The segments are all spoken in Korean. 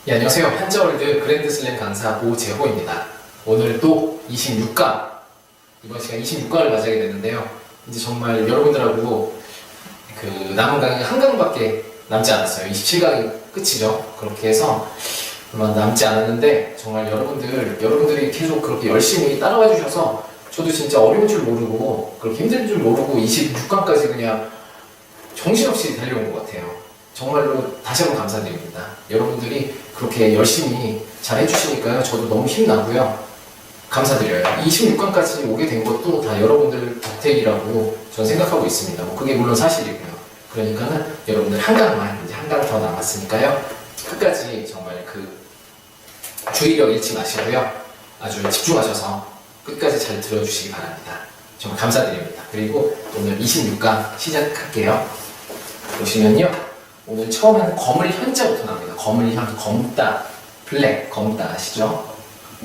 네, 안녕하세요. 한자월드 그랜드슬램 강사 오재호입니다. 오늘 또 26강, 이번 시간 26강을 맞이하게 됐는데요. 이제 정말 여러분들하고 그 남은 강이 한 강밖에 남지 않았어요. 27강이 끝이죠. 그렇게 해서 얼마 남지 않았는데 정말 여러분들이 계속 그렇게 열심히 따라와 주셔서 저도 진짜 어려운 줄 모르고 그렇게 힘든 줄 모르고 26강까지 그냥 정신없이 달려온 것 같아요. 정말로 다시 한번 감사드립니다. 여러분들이 그렇게 열심히 잘 해주시니까요. 저도 너무 힘나고요. 감사드려요. 26강까지 오게 된 것도 다 여러분들 덕택이라고 저는 생각하고 있습니다. 그게 물론 사실이고요. 그러니까는 여러분들 한 강만, 이제 한 강 더 남았으니까요. 끝까지 정말 그 주의력 잃지 마시고요. 아주 집중하셔서 끝까지 잘 들어주시기 바랍니다. 정말 감사드립니다. 그리고 오늘 26강 시작할게요. 보시면요. 오늘 처음에는 거물현자부터 나옵니다. 거물현, 검다, 블랙, 검다 아시죠?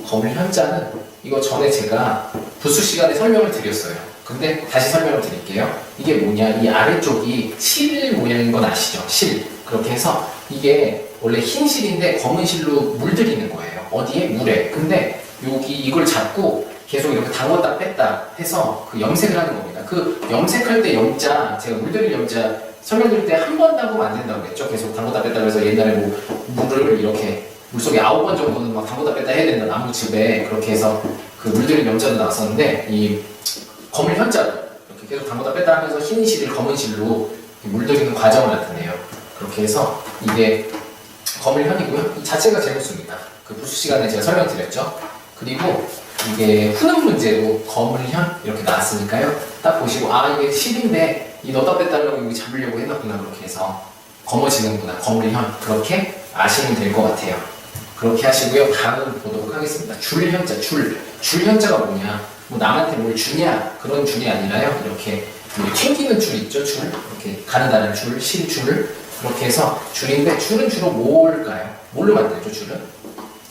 거물현자는 이거 전에 제가 부수 시간에 설명을 드렸어요. 근데 다시 설명을 드릴게요. 이게 뭐냐, 이 아래쪽이 실 모양인 건 아시죠? 실. 그렇게 해서 이게 원래 흰 실인데 검은 실로 물들이는 거예요. 어디에? 물에. 근데 여기 이걸 잡고 계속 이렇게 담궜다 뺐다 해서 그 염색을 하는 겁니다. 그 염색할 때 염자, 제가 물들일 염자 설명드릴 때 한 번 담그면 안 된다고 했죠. 계속 담궜다 뺐다 그래서 옛날에 뭐 물을 이렇게 물속에 9번 정도는 막 담궜다 뺐다 해야 된다. 나무즙에 그렇게 해서 그 물들인 염자도 나왔었는데 이 검을 현자도 이렇게 계속 담궜다 뺐다 하면서 흰 실을 검은 실로 물들이는 과정을 나타내요. 그렇게 해서 이게 검을 현이고요. 이 자체가 제곱수입니다. 그 부수 시간에 제가 설명드렸죠. 그리고 이게 푸는 문제로 거물현 이렇게 나왔으니까요. 딱 보시고 아 이게 실인데 이 넣다 뺐다 하려고 여기 잡으려고 해놨구나. 그렇게 해서 검어지는구나. 거물현 그렇게 아시면 될 것 같아요. 그렇게 하시고요. 다음 보도록 하겠습니다. 줄현자, 줄현자가 뭐냐, 뭐 남한테 뭘 주냐 그런 줄이 아니라요. 이렇게 튕기는 줄 있죠. 줄 이렇게 가느다란 줄, 실줄 그렇게 해서 줄인데 줄은 주로 뭘까요? 뭘로 만들죠? 줄은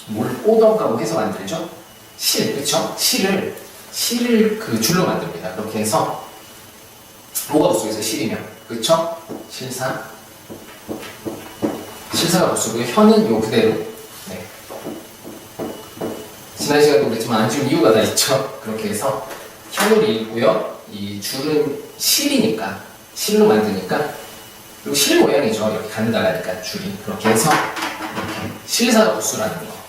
뭘 꼬던가 뭐 해서 만들죠? 실, 그쵸? 실을 그 줄로 만듭니다. 그렇게 해서 뭐가 부수겠어요? 실이면, 그쵸? 실사가 부수고요. 현은 요 그대로. 네. 지난 시간도 그랬지만 안 지운 이유가 다 있죠. 그렇게 해서 현을 읽고요. 이 줄은 실이니까, 실로 만드니까, 그리고 실 모양이죠. 이렇게 가느다라니까 줄이. 그렇게 해서 이렇게 실사가 부수라는 거.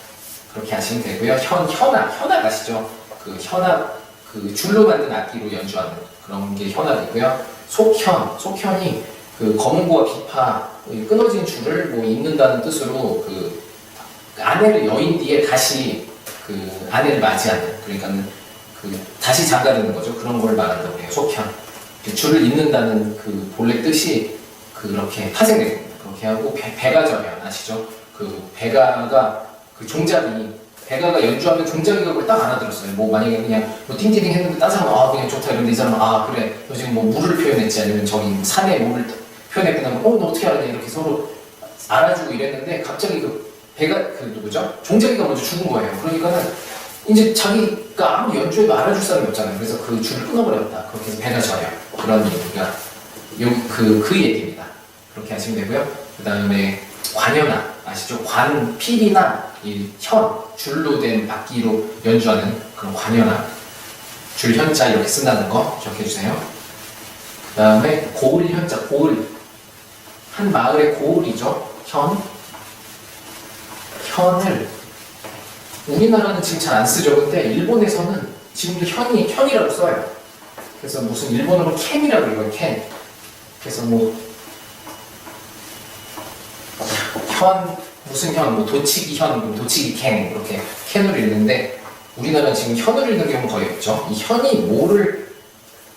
그렇게 하시면 되고요. 현악 아시죠? 그 현악, 그 줄로 만든 악기로 연주하는 그런 게 현악이고요. 속현이 그 검은고와 비파, 끊어진 줄을 뭐 잇는다는 뜻으로 그 아내를 여인 뒤에 다시 그 아내를 맞이하는, 그러니까는 그 다시 장가르는 거죠. 그런 걸 말한다고 해요. 속현. 그 줄을 잇는다는 그 본래 뜻이 그렇게 파생된 겁니다. 그렇게 하고 배가절현 아시죠? 그 배가가 그 종잡이, 배가가 연주하면 종잡이가 그걸 딱 알아들었어요. 뭐 만약에 그냥 뭐 띵띵띵 했는데 딴 사람은 아 그냥 좋다 이런데 이 사람은 아 그래 너 지금 뭐 물을 표현했지 아니면 저기 산에 뭐를 표현했구나 너 어떻게 알았냐 이렇게 서로 알아주고 이랬는데 갑자기 그 배가 그 누구죠? 종잡이가 먼저 죽은 거예요. 그러니까는 이제 자기가 아무 연주해도 알아줄 사람이 없잖아요. 그래서 그 줄을 끊어버렸다. 그렇게 해서 배가 져요. 그런 얘기가 그 얘기입니다. 그렇게 하시면 되고요. 그 다음에 관현악 아시죠? 필이나 이 줄로 된 악기로 연주하는 그런 관현악, 줄현자 이렇게 쓴다는 거 기억해주세요. 그 다음에 고을현자, 한 마을의 고을이죠. 현을 우리나라는 지금 잘 안 쓰죠. 근데 일본에서는 지금도 현이라고 써요. 그래서 무슨 일본어로 캔이라고 읽어요. 캔. 그래서 뭐 무슨 현, 뭐 도치기 현, 도치기 캔 이렇게 캔으로 읽는데 우리나라는 지금 현으로 읽는 경우는 거의 없죠. 이 현이 뭐를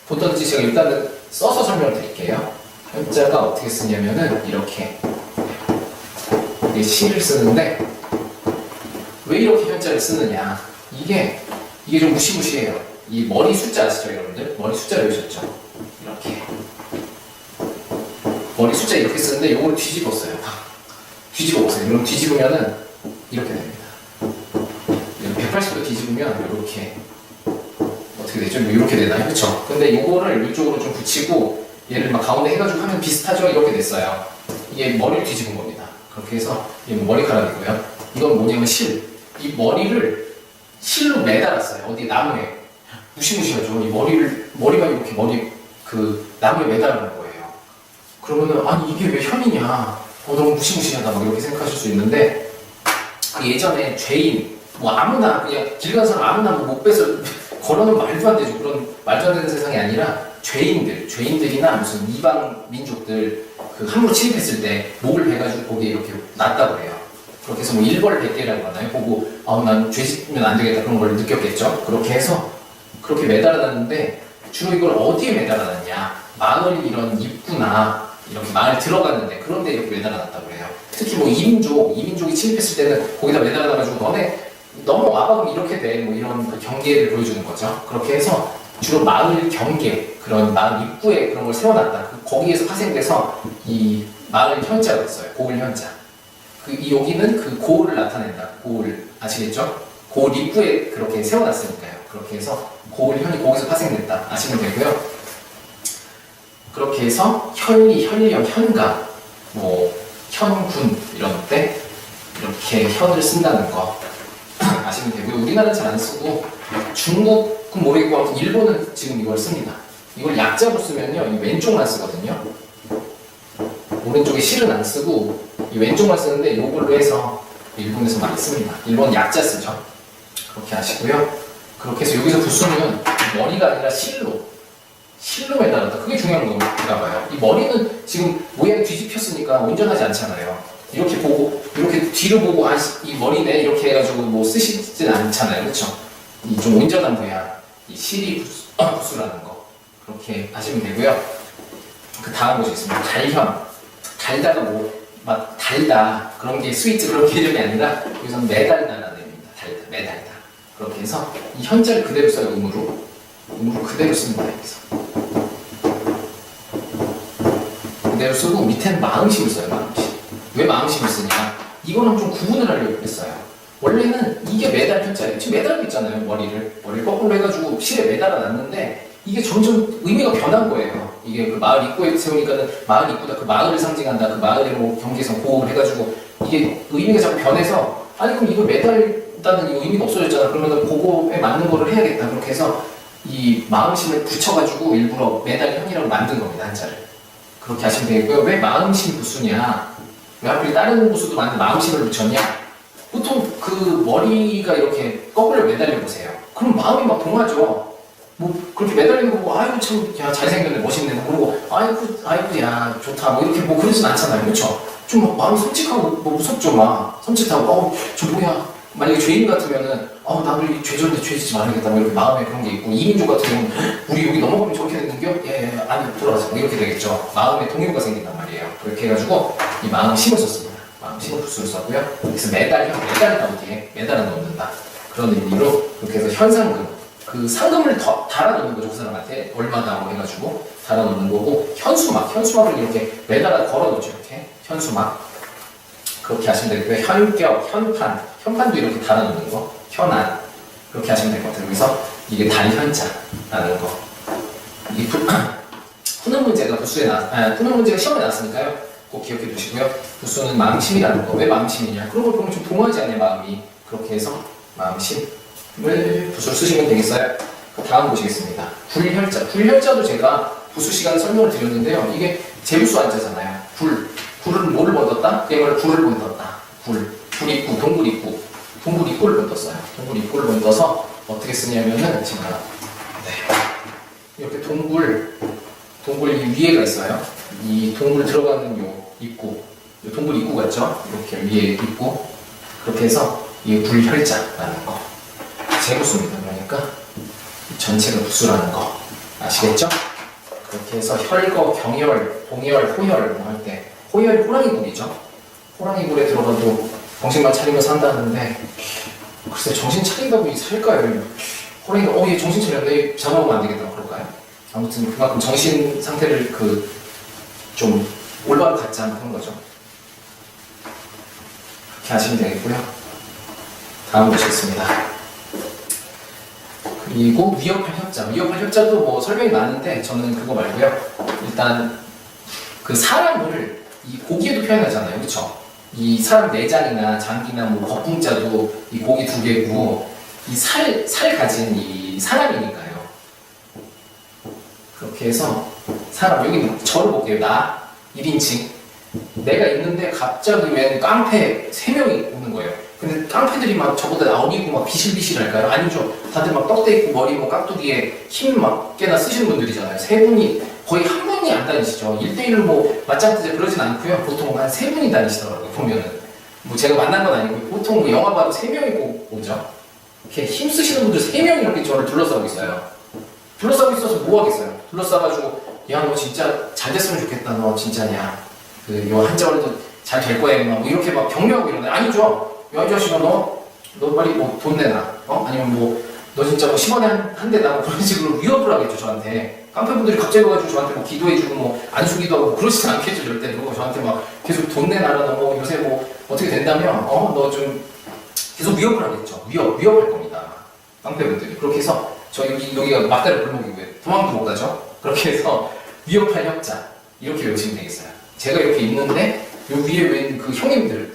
보던지 제가 일단은 써서 설명을 드릴게요. 현자가 어떻게 쓰냐면은 이렇게 시를 쓰는데 왜 이렇게 현자를 쓰느냐, 이게 좀 무시무시해요. 이 머리 숫자 아시죠 여러분들? 머리 숫자 외우셨죠? 이렇게 머리 숫자 이렇게 쓰는데 이걸 뒤집었어요. 뒤집어 보세요. 그럼 뒤집으면은 이렇게 됩니다. 180도 뒤집으면 이렇게 어떻게 되죠? 이렇게 되나요? 그쵸? 근데 이거를 이쪽으로 좀 붙이고 얘를 막 가운데 해가지고 하면 비슷하죠? 이렇게 됐어요. 이게 머리를 뒤집은 겁니다. 그렇게 해서 이게 머리카락이고요. 이건 뭐냐면 실. 이 머리를 실로 매달았어요. 어디 나무에. 무시무시하죠. 이 머리가 이렇게 나무에 매달아놓은 거예요. 그러면은, 아니, 이게 왜 현이냐. 너무 무시무시하다. 막 이렇게 생각하실 수 있는데, 그 예전에 죄인, 뭐 아무나, 그냥 길 가는 사람 아무나 뭐 못 빼서 걸어놓으면 말도 안 되죠. 그런 말도 안 되는 세상이 아니라, 죄인들이나 무슨 이방 민족들, 그 함부로 침입했을 때 목을 베가지고 거기에 이렇게 놨다고 해요. 그렇게 해서 뭐 일벌 100개라고 하나요? 보고 난 죄 짓면 안 되겠다 그런 걸 느꼈겠죠. 그렇게 해서 그렇게 매달아놨는데 주로 이걸 어디에 매달아놨냐? 마을 이런 입구나 이렇게 마을 들어갔는데 그런데 이렇게 매달아놨다고 해요. 특히 뭐 이민족이 침입했을 때는 거기다 매달아놔가지고 너네 넘어와봐 그럼 이렇게 돼. 뭐 이런 그 경계를 보여주는 거죠. 그렇게 해서 주로 마을 경계, 그런 마을 입구에 그런 걸 세워놨다. 거기에서 파생돼서 이 마을 현자가 됐어요. 고을 현자. 여기는 그 고을을 나타낸다. 고을 아시겠죠? 고을 입구에 그렇게 세워놨으니까요. 그렇게 해서 고을 현이 거기서 파생됐다. 아시면 되고요. 그렇게 해서 현리, 현령, 현가, 뭐 현군 이런 때 이렇게 현을 쓴다는 거 아시면 되고요. 우리나라는 잘 안 쓰고 중국은 모르겠고 아무튼 일본은 지금 이걸 씁니다. 이걸 약자로 쓰면요 이 왼쪽만 쓰거든요. 오른쪽에 실은 안 쓰고 이 왼쪽만 쓰는데 이걸로 해서 일본에서 많이 씁니다. 일본 약자 쓰죠. 그렇게 하시고요. 그렇게 해서 여기서 부수는 머리가 아니라 실로 매달았다. 그게 중요한 건가 봐요. 이 머리는 지금 모양이 뒤집혔으니까 온전하지 않잖아요. 이렇게 보고 이렇게 뒤로 보고 이 머리네 이렇게 해가지고 뭐 쓰시진 않잖아요. 그렇죠? 이 좀 온전한 모양, 이 실이 부수라는 거 그렇게 하시면 되고요. 그 다음 보시겠습니다. 달현, 달다가 뭐 막 달다 그런 게 스위트 그런 개념이 아니라 여기서는 매달다라는 의미입니다. 달다, 매달다. 그렇게 해서 이 현자를 그대로 써요. 음으로 그대로 씁니다. 여기서 그대로 쓰고 밑에는 마음심을 써요. 마음심. 왜 마음심을 쓰냐? 이거는 좀 구분을 하려고 했어요. 원래는 이게 매달 현자예요. 지금 매달고 있잖아요. 머리를 거꾸로 해가지고 실에 매달아 놨는데 이게 점점 의미가 변한 거예요. 이게 그 마을 입구에 세우니까는 마을 입구다. 그 마을을 상징한다. 그 마을의 뭐 경계선 고을 해가지고 이게 의미가 자꾸 변해서 아니 그럼 이거 매달다는 이 의미가 없어졌잖아. 그러면 그거에 맞는 거를 해야겠다. 그렇게 해서 이 마음심을 붙여가지고 일부러 매달현이라고 만든 겁니다. 한자를. 그렇게 하시면 되고요. 왜 마음심 부수냐? 왜 하필 다른 부수도 많은데 마음심을 붙였냐? 보통 그 머리가 이렇게 거꾸로 매달려 보세요. 그럼 마음이 막 동하죠. 뭐 그렇게 매달리는 거 보고 아이고 참 야 잘생겼네 멋있네 그러고 아이고 야 좋다 뭐 이렇게 뭐 그러진 않잖아요. 그렇죠? 좀 막 마음이 솔직하고 뭐 무섭죠. 막 섬찟하고 저 뭐야 만약에 죄인 같으면은 나도 이 죄졌는데 죄 짓지 말아야겠다 뭐 이렇게 마음에 그런 게 있고 이민족 같은 경우는 우리 여기 넘어가면 저렇게 되는겨? 예 아니 돌아가자 뭐 이렇게 되겠죠. 마음에 동요가 생긴단 말이에요. 그렇게 해가지고 이 마음심을 썼습니다. 마음심을 부수를 썼고요. 그래서 매달다 어디에 매달아 놓는다 그런 의미로 그렇게 해서 현상금 그 상금을 더 달아놓는 거죠. 그 사람한테 얼마다 뭐 해가지고 달아놓는 거고 현수막을 이렇게 매달아 걸어놓죠. 이렇게 현수막 그렇게 하시면 되고요. 현격, 현판도 이렇게 달아놓는 거 현안 그렇게 하시면 될 것 같아요. 그래서 이게 달현자라는 거 이 푸는 문제가 푸는 문제가 시험에 나왔으니까요. 꼭 기억해 두시고요. 부수는 마음심이라는 거. 왜 마음심이냐? 그런 걸 보면 좀 동하지 않냐 마음이. 그렇게 해서 마음심을 부수를 쓰시면 되겠어요. 다음 보시겠습니다. 불혈자도 제가 부수 시간에 설명을 드렸는데요. 이게 제부수 한자잖아요. 불은 뭐를 번떴다? 이걸 불을 번떴다. 불입구, 동굴입구를 번떴어요. 동굴입구를 번떠서 어떻게 쓰냐면은 제가 이렇게 동굴 이 위에가 있어요. 이 동굴 들어가는 요 입구, 요 동굴 입구가 있죠. 이렇게 위에 입구. 그렇게 해서 이게 불혈자라는 거. 제부수입니다. 그러니까 전체가 부수라는 거 아시겠죠? 그렇게 해서 혈거, 경혈, 동혈, 호혈 뭐 할 때 호혈이 호랑이굴이죠. 호랑이굴에 들어가도 정신만 차리면 산다는데 글쎄 정신 차린다고 살까요? 호랑이가 얘 정신 차렸네 잡아보면 안 되겠다 그럴까요? 아무튼 그만큼 정신 상태를 좀 올바로 갖지 않는 그런 거죠. 그렇게 하시면 되겠고요. 다음 보시겠습니다. 그리고 위협할 협자도 뭐 설명이 많은데 저는 그거 말고요. 일단 그 사람을 이 고기에도 표현하잖아요. 그렇죠? 이 사람 내장이나 장기나 뭐 거품자도 이 고기 두 개고 이 살 가진 이 사람이니까요. 그렇게 해서 사람 여기 저를 볼게요. 나 1인칭 내가 있는데 갑자기 웬 깡패 3명이 오는 거예요. 근데 깡패들이 막 저보다 어리고 막 비실비실할까요? 아니죠. 다들 막 떡대 있고 머리 뭐 깍두기에 힘 막 꽤나 쓰시는 분들이잖아요. 세 분이 거의 한 분이 안 다니시죠. 1대1로 뭐 맞짱뜨지 그러진 않고요. 보통 한 3분이 다니시더라고요. 보면은 뭐 제가 만난 건 아니고 보통 뭐 영화 봐도 3명이 꼭 오죠. 이렇게 힘 쓰시는 분들 3명이 이렇게 저를 둘러싸고 있어요. 둘러싸고 있어서 뭐 하겠어요? 둘러싸가지고 야 너 진짜 잘 됐으면 좋겠다. 너 진짜냐? 그 요 한자월도 잘 될 거야. 뭐 이렇게 막 격려하고 이러는데 아니죠. 야 이 자식아 너 빨리 뭐 돈 내놔. 아니면 뭐 너 진짜 뭐 10원에 한 대나 뭐 그런 식으로 위협을 하겠죠 저한테. 깡패분들이 갑자기 와가지고 저한테 뭐 기도해주고 뭐 안수기도 하고 그러시진 않겠죠 절대로. 저한테 막 계속 돈 내놔라. 너 뭐 요새 뭐 어떻게 된다면 너 좀 계속 위협을 하겠죠. 위협할 겁니다. 깡패분들이. 그렇게 해서 저 여기가 막다리 골목이고요. 도망도 못 가죠. 그렇게 해서 위협할 협자 이렇게 외우시면 되겠어요. 제가 이렇게 있는데 요 위에 웬 그 형님들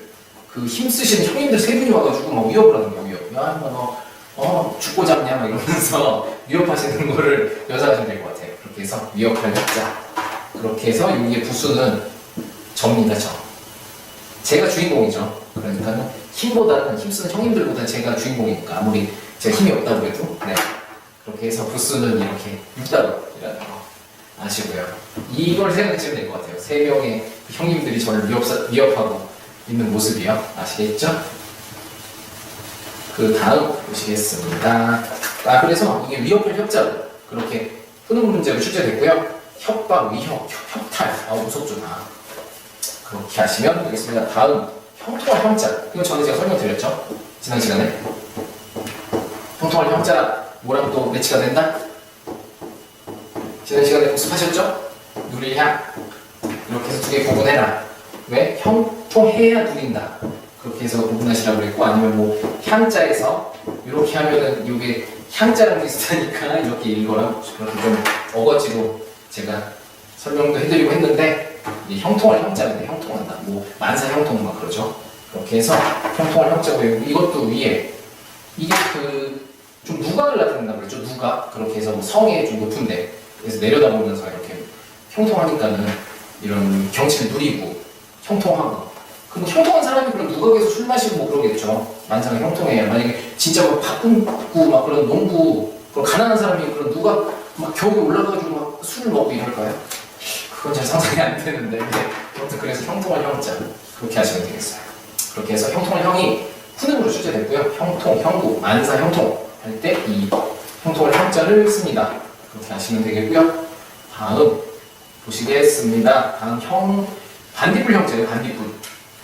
그 힘쓰시는 형님들 3분이 와가지고 막 위협을 하는 거예요. 위협. 야 너 죽고 잡냐 막 이러면서 위협하시는 거를 여자하시면 될 것 같아요. 그렇게 해서 위협할 협자. 그렇게 해서 여기에 부수는 접니다. 제가 주인공이죠. 그러니까 힘보다는 힘쓰는 형님들보다 제가 주인공이니까 아무리 제가 힘이 없다고 해도 네. 그렇게 해서 부수는 이렇게 6단어이라는 거 아시고요. 이걸 생각하시면 될 것 같아요. 3명의 형님들이 저를 위협하고 있는 모습이요. 아시겠죠? 그 다음 보시겠습니다. 그래서 이게 위협할 협자로 그렇게 흐름 문제로 출제됐고요. 협박, 위협, 협탈. 무섭죠 다. 그렇게 하시면 되겠습니다. 다음 형통할 형자. 이거 전에 제가 설명드렸죠? 지난 시간에. 형통할 형자 뭐랑 또 매치가 된다? 지난 시간에 복습하셨죠? 누릴향. 이렇게 해서 2개 구분해라. 왜? 형통해야 누린다. 그렇게 해서 구분하시라고 그랬고, 아니면 뭐 향자에서 이렇게 하면은 이게 향자랑 비슷하니까 이렇게 읽어라. 그렇게 좀 어거지로 제가 설명도 해드리고 했는데 형통할 형자인데 형통한다. 뭐 만사 형통 막 그러죠. 그렇게 해서 형통할 형자고 이것도 위에 이게 좀 누각을 나타낸다고 그랬죠. 누각. 그렇게 해서 뭐 성에 좀 높은데 그래서 내려다보면서 이렇게 형통하니까는 이런 경치를 누리고 형통하고. 그럼 형통한 사람이 그럼 누각에서 술 마시고 뭐 그러겠죠. 만상에 형통해야. 만약에 진짜 뭐 바쁘고 막 그런 농부 그런 가난한 사람이 그런 누각 막 겨울에 올라가가지고 막 술을 먹고 이럴까요? 그건 잘 상상이 안 되는데. 아무튼 그래서 형통할 형자 그렇게 하시면 되겠어요. 그렇게 해서 형통할 형이 후능으로 출제됐고요. 형통, 형구, 만사 형통 할 때 이 형통할 형자를 씁니다. 그렇게 하시면 되겠고요. 다음 보시겠습니다. 다음 반딧불 형자예요.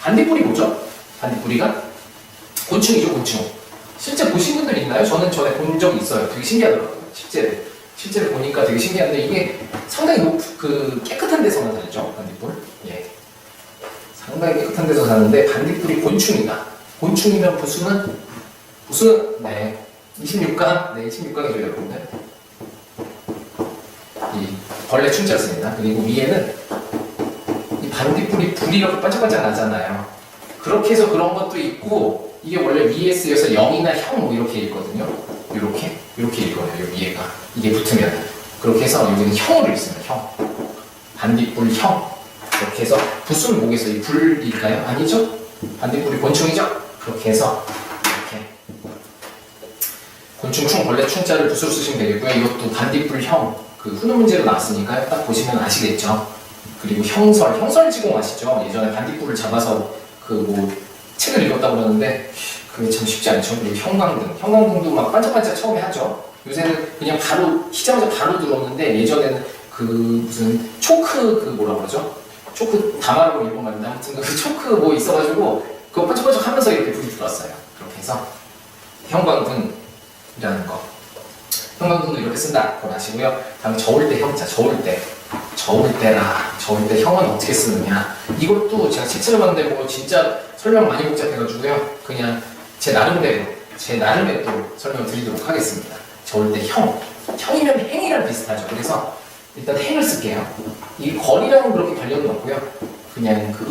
반딧불이 뭐죠? 반딧불이가 곤충이죠. 곤충. 실제 보신 분들 있나요? 저는 전에 본 적이 있어요. 되게 신기하더라고요. 실제로 보니까 되게 신기한데 이게 상당히 깨끗한 데서만 살죠. 반딧불. 예. 상당히 깨끗한 데서 사는데 반딧불이 곤충이다. 곤충이면 부수는 네 26강 네 26강이죠 여러분들. 이 벌레 충자습니다. 그리고 위에는 이 반딧불이 불이 이렇게 반짝반짝 나잖아요. 그렇게 해서 그런 것도 있고 이게 원래 위에 쓰여서 영이나 형 뭐 이렇게 읽거든요. 이렇게 읽어요. 여기 위에가 이게 붙으면 그렇게 해서 여기는 형으로 읽습니다. 형 반딧불 형 이렇게 해서 부수는 뭐겠어요? 이 불일까요? 아니죠? 반딧불이 곤충이죠? 그렇게 해서 이렇게 곤충 충 벌레 충자를 부수로 쓰시면 되겠고요. 이것도 반딧불 형 후능 문제로 나왔으니까요. 딱 보시면 아시겠죠? 그리고 형설지공 아시죠? 예전에 반딧불을 잡아서 책을 읽었다고 그러는데 그게 참 쉽지 않죠. 그리고 형광등도 막 반짝반짝 처음에 하죠. 요새는 그냥 바로 키자마자 바로 들어오는데 예전에는 무슨 초크 뭐라 그러죠? 초크 다마라고 일본 말인데 아무튼 초크 뭐 있어가지고 그거 반짝반짝 하면서 이렇게 불이 들어왔어요. 그렇게 해서 형광등이라는 거. 형광등도 이렇게 쓴다. 그걸 아시고요. 다음에 저울대 형자, 저울대 형은 어떻게 쓰느냐. 이것도 제가 책 찾아봤는데 뭐 진짜 설명 많이 복잡해가지고요. 그냥 제 나름의 또 설명을 드리도록 하겠습니다. 저울대 형이면 행이랑 비슷하죠. 그래서 일단 행을 쓸게요. 이 거리랑은 그렇게 관련은 없고요. 그냥 그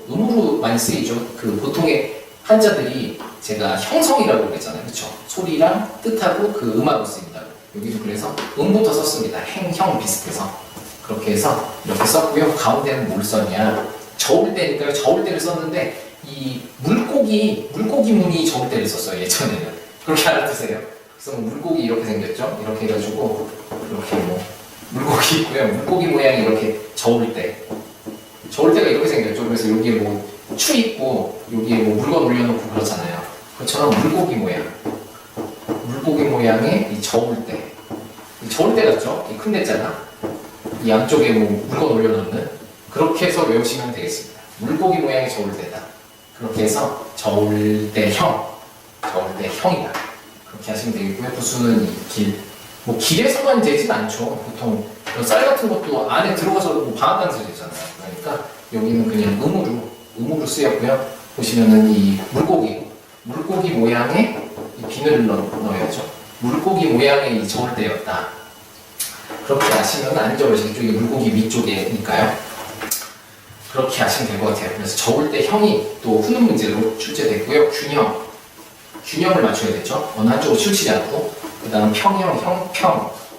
음으로 많이 쓰이죠. 그 보통의 한자들이 제가 형성이라고 그랬잖아요. 그렇죠? 소리랑 뜻하고 그 음하고 쓰인다고. 여기도 그래서 음부터 썼습니다. 형 비슷해서. 그렇게 해서 이렇게 썼고요. 가운데는 뭘 썼냐? 저울대니까요. 저울대를 썼는데 이 물고기 무늬 저울대를 썼어요. 예전에는. 그렇게 알아두세요. 그래서 물고기 이렇게 생겼죠. 이렇게 해가지고 이렇게 뭐 물고기 있고요. 물고기 모양이 이렇게 저울대가 이렇게 생겼죠. 그래서 여기에 뭐 추 있고 여기에 뭐 물건 올려놓고 그렇잖아요. 그것처럼 물고기 모양의 이 저울대. 이 저울대 같죠? 이 큰 대자가 이 양쪽에 뭐 물건 올려놓는 그렇게 해서 외우시면 되겠습니다. 물고기 모양의 저울대다. 그렇게 해서 저울대형이다. 그렇게 하시면 되겠고요. 부수는 이 길. 뭐 길에서만 되진 않죠. 보통 쌀 같은 것도 안에 들어가서 뭐 방앗간서 되잖아요. 그러니까 여기는 그냥 음으로 쓰였고요. 보시면은 이 물고기 모양의 이 비늘 넣어야죠. 물고기 모양의 이 저울대였다. 그렇게 아시면 안 적으시겠죠. 이게 물고기 위쪽이니까요. 그렇게 아시면 될 것 같아요. 그래서 저울대형이 또 후능 문제로 출제됐고요. 균형을 맞춰야 되죠. 어느 한쪽으로 치우치지 않고, 그 다음 평형,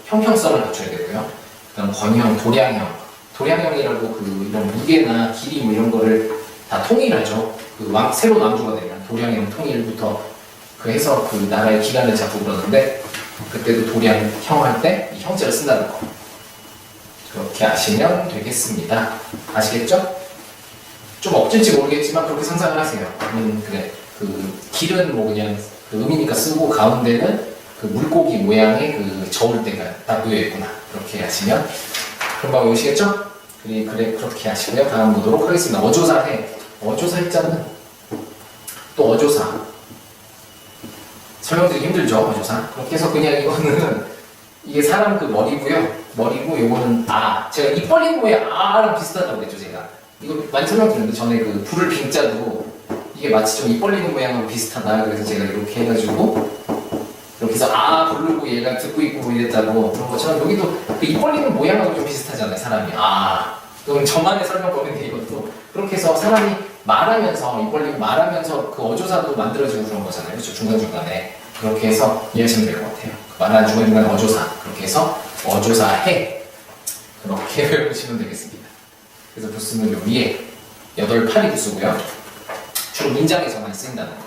형평성을 맞춰야 되고요. 그 다음 권형, 도량형이라고 그 이런 무게나 길이 뭐 이런 거를 다 통일하죠. 그 새로운 왕조가 되면 도량형 통일부터 그 해서 그 나라의 기간을 잡고 그러는데 그때도 도량형 할 때 이 형제를 쓴다는 거. 그렇게 아시면 되겠습니다. 아시겠죠? 좀 억질지 모르겠지만 그렇게 상상을 하세요. 그래. 그 길은 뭐 그냥 그 음이니까 쓰고 가운데는 그 물고기 모양의 그 저울대가 딱 놓여 있구나. 그렇게 하시면 금방 오시겠죠? 그래 그렇게 하시고요. 다음 보도록 하겠습니다. 어조사 일자는 또 어조사 설명드리기 힘들죠. 어조사. 그렇게 해서 그냥 이거는 이게 사람 그 머리고 요거는 제가 입 벌리는 모양 랑 비슷하다고 그랬죠. 제가 이거 많이 설명드렸는데 전에 그 불을 빙자도 이게 마치 좀 입 벌리는 모양하고 비슷하다. 그래서 제가 이렇게 해가지고 이렇게 해서 부르고 얘가 듣고 있고 뭐 이랬다고 그런 것처럼 여기도 그 입 벌리는 모양하고 좀 비슷하잖아요. 사람이 그럼 저만의 설명법인데 이것도 그렇게 해서 사람이 말하면서 입 벌리고 말하면서 그 어조사도 만들어지는 그런 거잖아요. 그렇죠? 중간중간에 그렇게 해서 이해하시면 될 것 같아요. 말하는 중간중간에 어조사 그렇게 해서 어조사해 그렇게 외우시면 되겠습니다. 그래서 부수는 요 위에 8, 8이 부수고요. 주로 문장에서 많이 쓰인다는 거.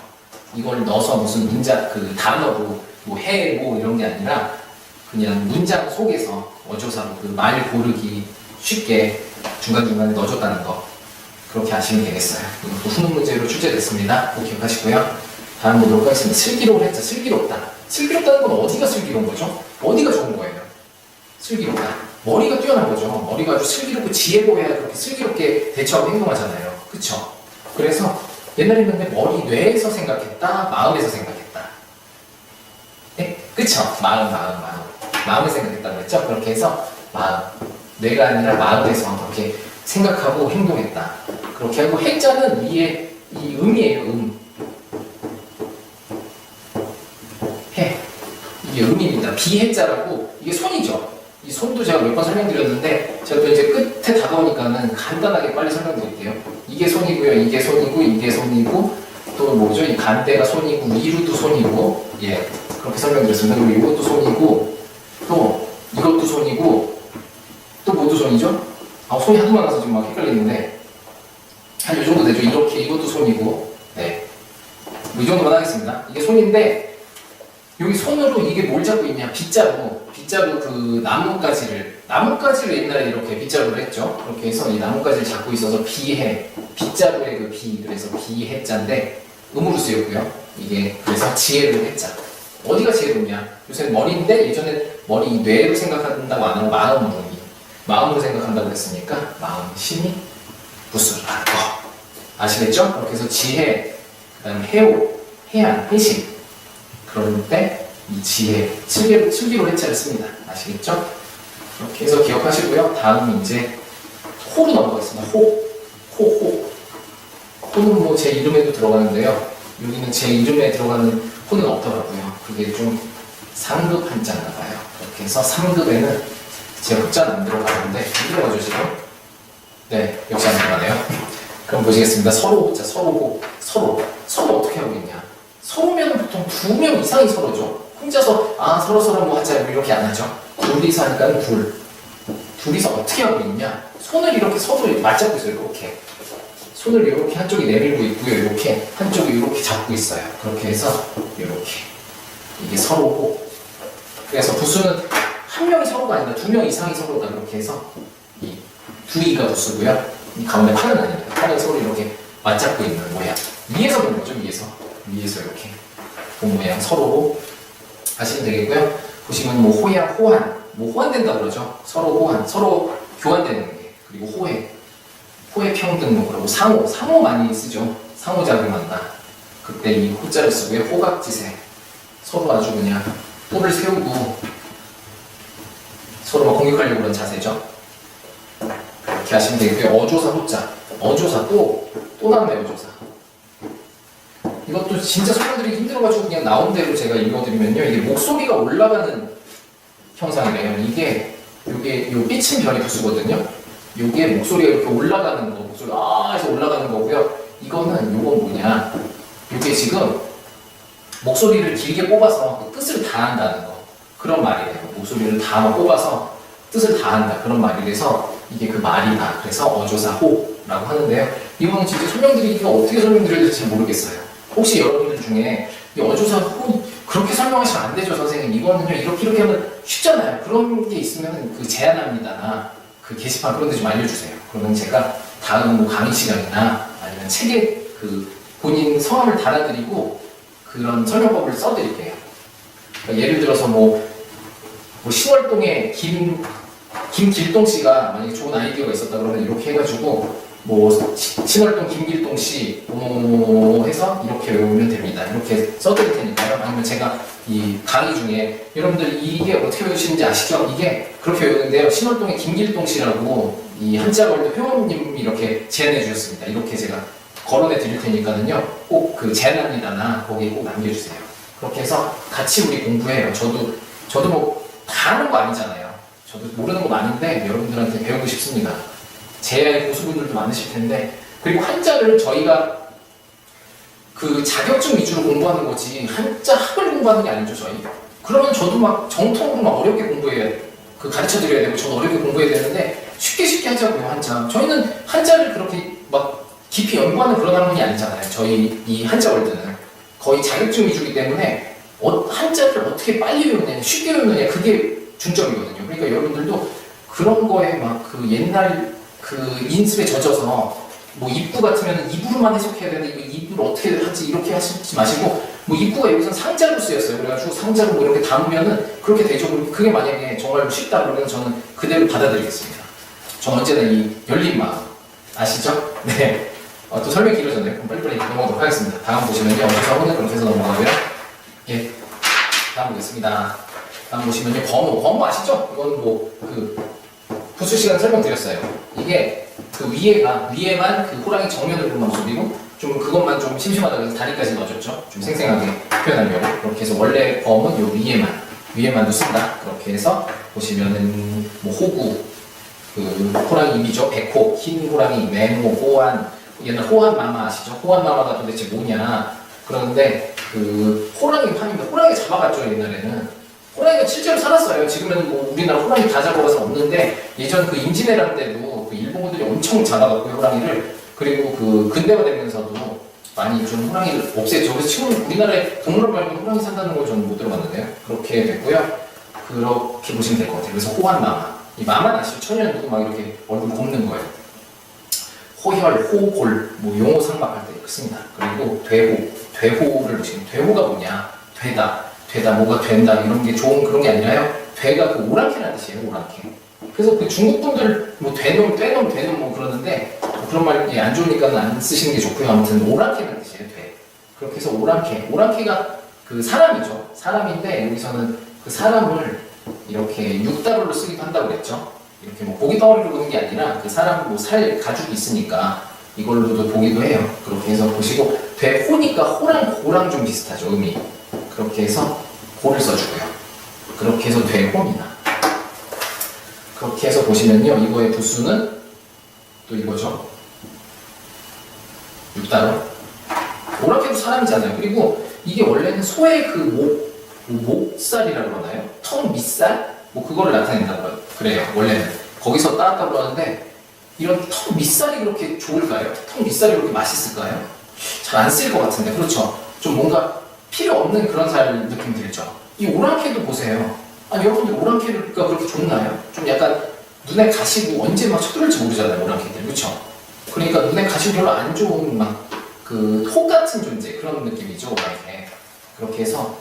이걸 넣어서 무슨 문장 그 단어로 뭐 해 뭐 이런 게 아니라 그냥 문장 속에서 어조사로 그 말 고르기 쉽게 중간중간에 넣어줬다는 거. 그렇게 아시면 되겠어요. 이것도 수능 문제로 출제됐습니다. 꼭 기억하시고요. 다음 보도록 하겠습니다. 슬기로운 했죠. 슬기롭다. 슬기롭다는 건 어디가 슬기로운 거죠? 어디가 좋은 거예요? 슬기롭다. 머리가 뛰어난 거죠. 머리가 아주 슬기롭고 지혜로워야 그렇게 슬기롭게 대처하고 행동하잖아요. 그쵸? 그래서 옛날에 있는데 머리 뇌에서 생각했다, 마음에서 생각했다. 네? 그쵸? 마음을 생각했다고 했죠? 그렇게 해서 마음. 뇌가 아니라 마음에서 그렇게 생각하고 행동했다. 그렇게 하고 해자는 위에 이 음이에요. 해. 이게 음입니다. 비해자라고 이게 손이죠. 이 손도 제가 몇 번 설명드렸는데 제가 또 이제 끝에 다가오니까는 간단하게 빨리 설명드릴게요. 이게 손이고요. 이게 손이고 이게 손이고 또 뭐죠? 이 간대가 손이고 이루도 손이고 그렇게 설명드렸습니다. 그리고 이것도 손이고 또 이것도 손이고 또 뭐도 손이죠? 손이 하도 많아서 지금 막 헷갈리는데 한 요 정도 되죠. 이렇게 이것도 손이고 뭐 이 정도만 하겠습니다. 이게 손인데 여기 손으로 이게 뭘 잡고 있냐? 빗자루 그 나뭇가지를 옛날에 이렇게 빗자루를 했죠. 그렇게 해서 이 나뭇가지를 잡고 있어서 빗자루의 그 비, 그래서 비해자인데 음으로 쓰였고요. 이게 그래서 지혜를 했자. 어디가 지혜롭냐? 요새는 머리인데 예전에 머리 뇌로 생각한다고 안 하고 마음으로 생각한다고 했으니까 마음, 심이, 부수라는 거. 아시겠죠? 그렇게 해서 지혜, 그 다음에 해안, 회심. 그럴 때 이 지혜, 슬기로 해자를 씁니다. 아시겠죠? 그렇게 해서 기억하시고요. 다음 이제 호로 넘어가겠습니다. 호는 뭐 제 이름에도 들어가는데요. 여기는 제 이름에 들어가는 호는 없더라고요. 그게 좀 상급 한자인가 봐요. 그렇게 해서 3급에는 제 흑자는 안 들어가는데 안 들어가죠 지금? 네, 역시 안 들어가네요. 그럼 보시겠습니다. 서로, 자, 서로고, 서로 어떻게 하고 있냐. 서로면 보통 2명 이상이 서로죠. 혼자서, 서로 뭐 하자, 이렇게 안 하죠. 둘이서 하니까 둘이서 어떻게 하고 있냐. 손을 이렇게 서로 맞잡고 있어요, 이렇게. 손을 이렇게 한쪽이 내밀고 있고요, 이렇게. 한쪽이 이렇게 잡고 있어요. 그렇게 해서, 이렇게. 이게 서로고. 그래서 부수는 한 명이 서로가 아니라 2명 이상이 서로다. 그렇게 해서, 이 두이가 부수고요. 이 가운데 팔은 아닙니다. 팔은 서로 이렇게 맞잡고 있는 모양. 위에서 본 거죠, 위에서 이렇게 본 모양 서로로 하시면 되겠고요. 보시면 뭐 호야, 호환, 뭐 호환된다 그러죠. 서로 호환, 서로 교환되는 게. 그리고 호의 평등 뭐 그러고 상호 많이 쓰죠. 상호작용한다. 그때 이 호자를 쓰고요. 호각지세. 서로 아주 그냥 뿔을 세우고 서로 막 공격하려고 그런 자세죠. 이렇게 하시면 되고요. 어조사 호자. 어조사 또 나오네요. 어조사. 이것도 진짜 설명드리기 힘들어가지고 그냥 나온 대로 제가 읽어드리면요. 이게 목소리가 올라가는 형상이래요. 요게 요 삐친 별이 부수거든요. 요게 목소리가 이렇게 올라가는 거, 목소리가 해서 올라가는 거고요. 요건 뭐냐. 요게 지금 목소리를 길게 뽑아서 뜻을 다한다는 거. 그런 말이래요. 목소리를 다 뽑아서 뜻을 다한다. 그런 말이라서 이게 그 말이다. 그래서 어조사호라고 하는데요. 이거는 진짜 설명드리기가 어떻게 설명드려야 될지 모르겠어요. 혹시 여러분들 중에 이 어조사호 그렇게 설명하시면 안 되죠, 선생님. 이거는요, 이렇게 하면 쉽잖아요. 그런 게 있으면 그 제안합니다나 그 게시판 그런 데 좀 알려주세요. 그러면 제가 다음 뭐 강의 시간이나 아니면 책에 그 본인 성함을 달아드리고 그런 설명법을 써드릴게요. 그러니까 예를 들어서 뭐 신월동에 김길동 씨가 만약에 좋은 아이디어가 있었다 그러면 이렇게 해가지고 뭐 신월동 김길동 씨 뭐뭐뭐 해서 이렇게 외우면 됩니다. 이렇게 써드릴 테니까요. 아니면 제가 이 강의 중에 여러분들 이게 어떻게 외우시는지 아시죠? 이게 그렇게 외우는데요. 신월동의 김길동 씨라고 이 한자월드 회원님이 이렇게 제안해 주셨습니다. 이렇게 제가 거론해 드릴 테니까는요. 꼭 그 제안합니다나 거기에 꼭 남겨주세요. 그렇게 해서 같이 우리 공부해요. 저도 뭐 다 하는 거 아니잖아요. 저도 모르는 거 많은데 여러분들한테 배우고 싶습니다. 제 고수분들도 많으실 텐데. 그리고 한자를 저희가 그 자격증 위주로 공부하는 거지 한자 학을 공부하는 게 아니죠, 저희. 그러면 저도 막 정통으로 막 어렵게 공부해야 그 가르쳐 드려야 되고 저도 어렵게 공부해야 되는데 쉽게 하자고요, 한자. 저희는 한자를 그렇게 막 깊이 연구하는 그런 학문이 아니잖아요. 저희 이 한자월드는 거의 자격증 위주이기 때문에 한자를 어떻게 빨리 외우느냐, 쉽게 외우느냐 그게 중점이거든요. 그러니까 여러분들도 그런 거에 막 그 옛날 그 인습에 젖어서 뭐 입구 같으면 입으로만 해석해야 되는데 입을 어떻게 하지 이렇게 하시지 마시고 뭐 입구가 여기서 상자로 쓰였어요. 그래가지고 상자로 뭐 이렇게 담으면은 그렇게 되죠. 그게 만약에 정말 쉽다 그러면 저는 그대로 받아들이겠습니다. 전 언제나 이 열린 마음 아시죠? 네. 또 설명 길어졌네요. 그럼 빨리빨리 넘어가도록 하겠습니다. 다음 보시면요. 어조사호는 그렇게 해서 넘어가고요. 예. 다음 보겠습니다. 다음 보시면요. 범호 아시죠? 이건 뭐 부수 시간 설명드렸어요. 이게 그 위에만 그 호랑이 정면을 본 모습이고 좀 그것만 좀 심심하다고 해서 다리까지 넣어줬죠. 좀 생생하게 표현하려고. 그렇게 해서 원래 범은 요 위에만도 쓴다. 그렇게 해서 보시면은 뭐 호구, 그 호랑이 입이죠. 백호, 흰 호랑이, 맹호, 호환. 옛날 호환마마 아시죠? 호환마마가 도대체 뭐냐? 그러는데 그 호랑이 환입니다. 호랑이 잡아갔죠, 옛날에는. 호랑이가 실제로 살았어요. 지금은 뭐 우리나라 호랑이 다 잡아가서 없는데 예전 그 임진왜란 때도 그 일본군들이 엄청 잡아갔고 호랑이를. 그리고 그 근대화 되면서도 많이 좀 호랑이를 없앴죠. 그래서 지금 우리나라에 동물원 말고 호랑이 산다는 걸 저는 못 들어봤는데요. 그렇게 됐고요. 그렇게 보시면 될 것 같아요. 그래서 호환마마. 이 마마는 아시죠? 천연두 막 이렇게 얼굴 곱는 거예요. 호혈, 호골, 뭐 용호 상박할 때 씁니다. 그리고 되호를 보시면 되호가 뭐냐? 되다, 뭐가 된다 이런 게 좋은 그런 게 아니라요. 되가 그 오랑캐라는 뜻이에요. 오랑캐. 그래서 그 중국 분들 뭐 되놈 뭐 그러는데 뭐 그런 말 안 좋으니까 안 쓰시는 게 좋고요. 아무튼 오랑캐라는 뜻이에요. 돼. 그렇게 해서 오랑캐가 그 사람이죠. 사람인데 여기서는 그 사람을 이렇게 육다로로 쓰기도 한다고 그랬죠. 이렇게 뭐 고기 덩어리로 보는 게 아니라 그 사람 뭐 살 가죽이 있으니까 이걸로도 보기도 해요. 그렇게 해서 보시고 되호니까 호랑 좀 비슷하죠, 의미. 그렇게 해서 호를 써주고요. 그렇게 해서 되호입니다. 그렇게 해서 보시면요, 이거의 부수는 또 이거죠. 육다로. 오랑캐도 사람이잖아요. 그리고 이게 원래는 소의 그 목살이라고 하나요? 턱 밑살? 뭐 그거를 나타낸다고 그래요. 원래는 거기서 따왔다고 하는데 이런 턱 밑살이 그렇게 좋을까요? 턱 밑살이 그렇게 맛있을까요? 잘 안 쓰일 것 같은데. 그렇죠? 좀 뭔가 필요 없는 그런 살 느낌 들죠. 이 오랑캐도 보세요. 아니 여러분들 오랑캐가 그렇게 좋나요? 좀 약간 눈에 가시고 언제 막 쳐들을지 모르잖아요. 오랑캐들. 그렇죠? 그러니까 눈에 가시고 별로 안 좋은 막 그 혹 같은 존재 그런 느낌이죠. 오랑캐. 그렇게 해서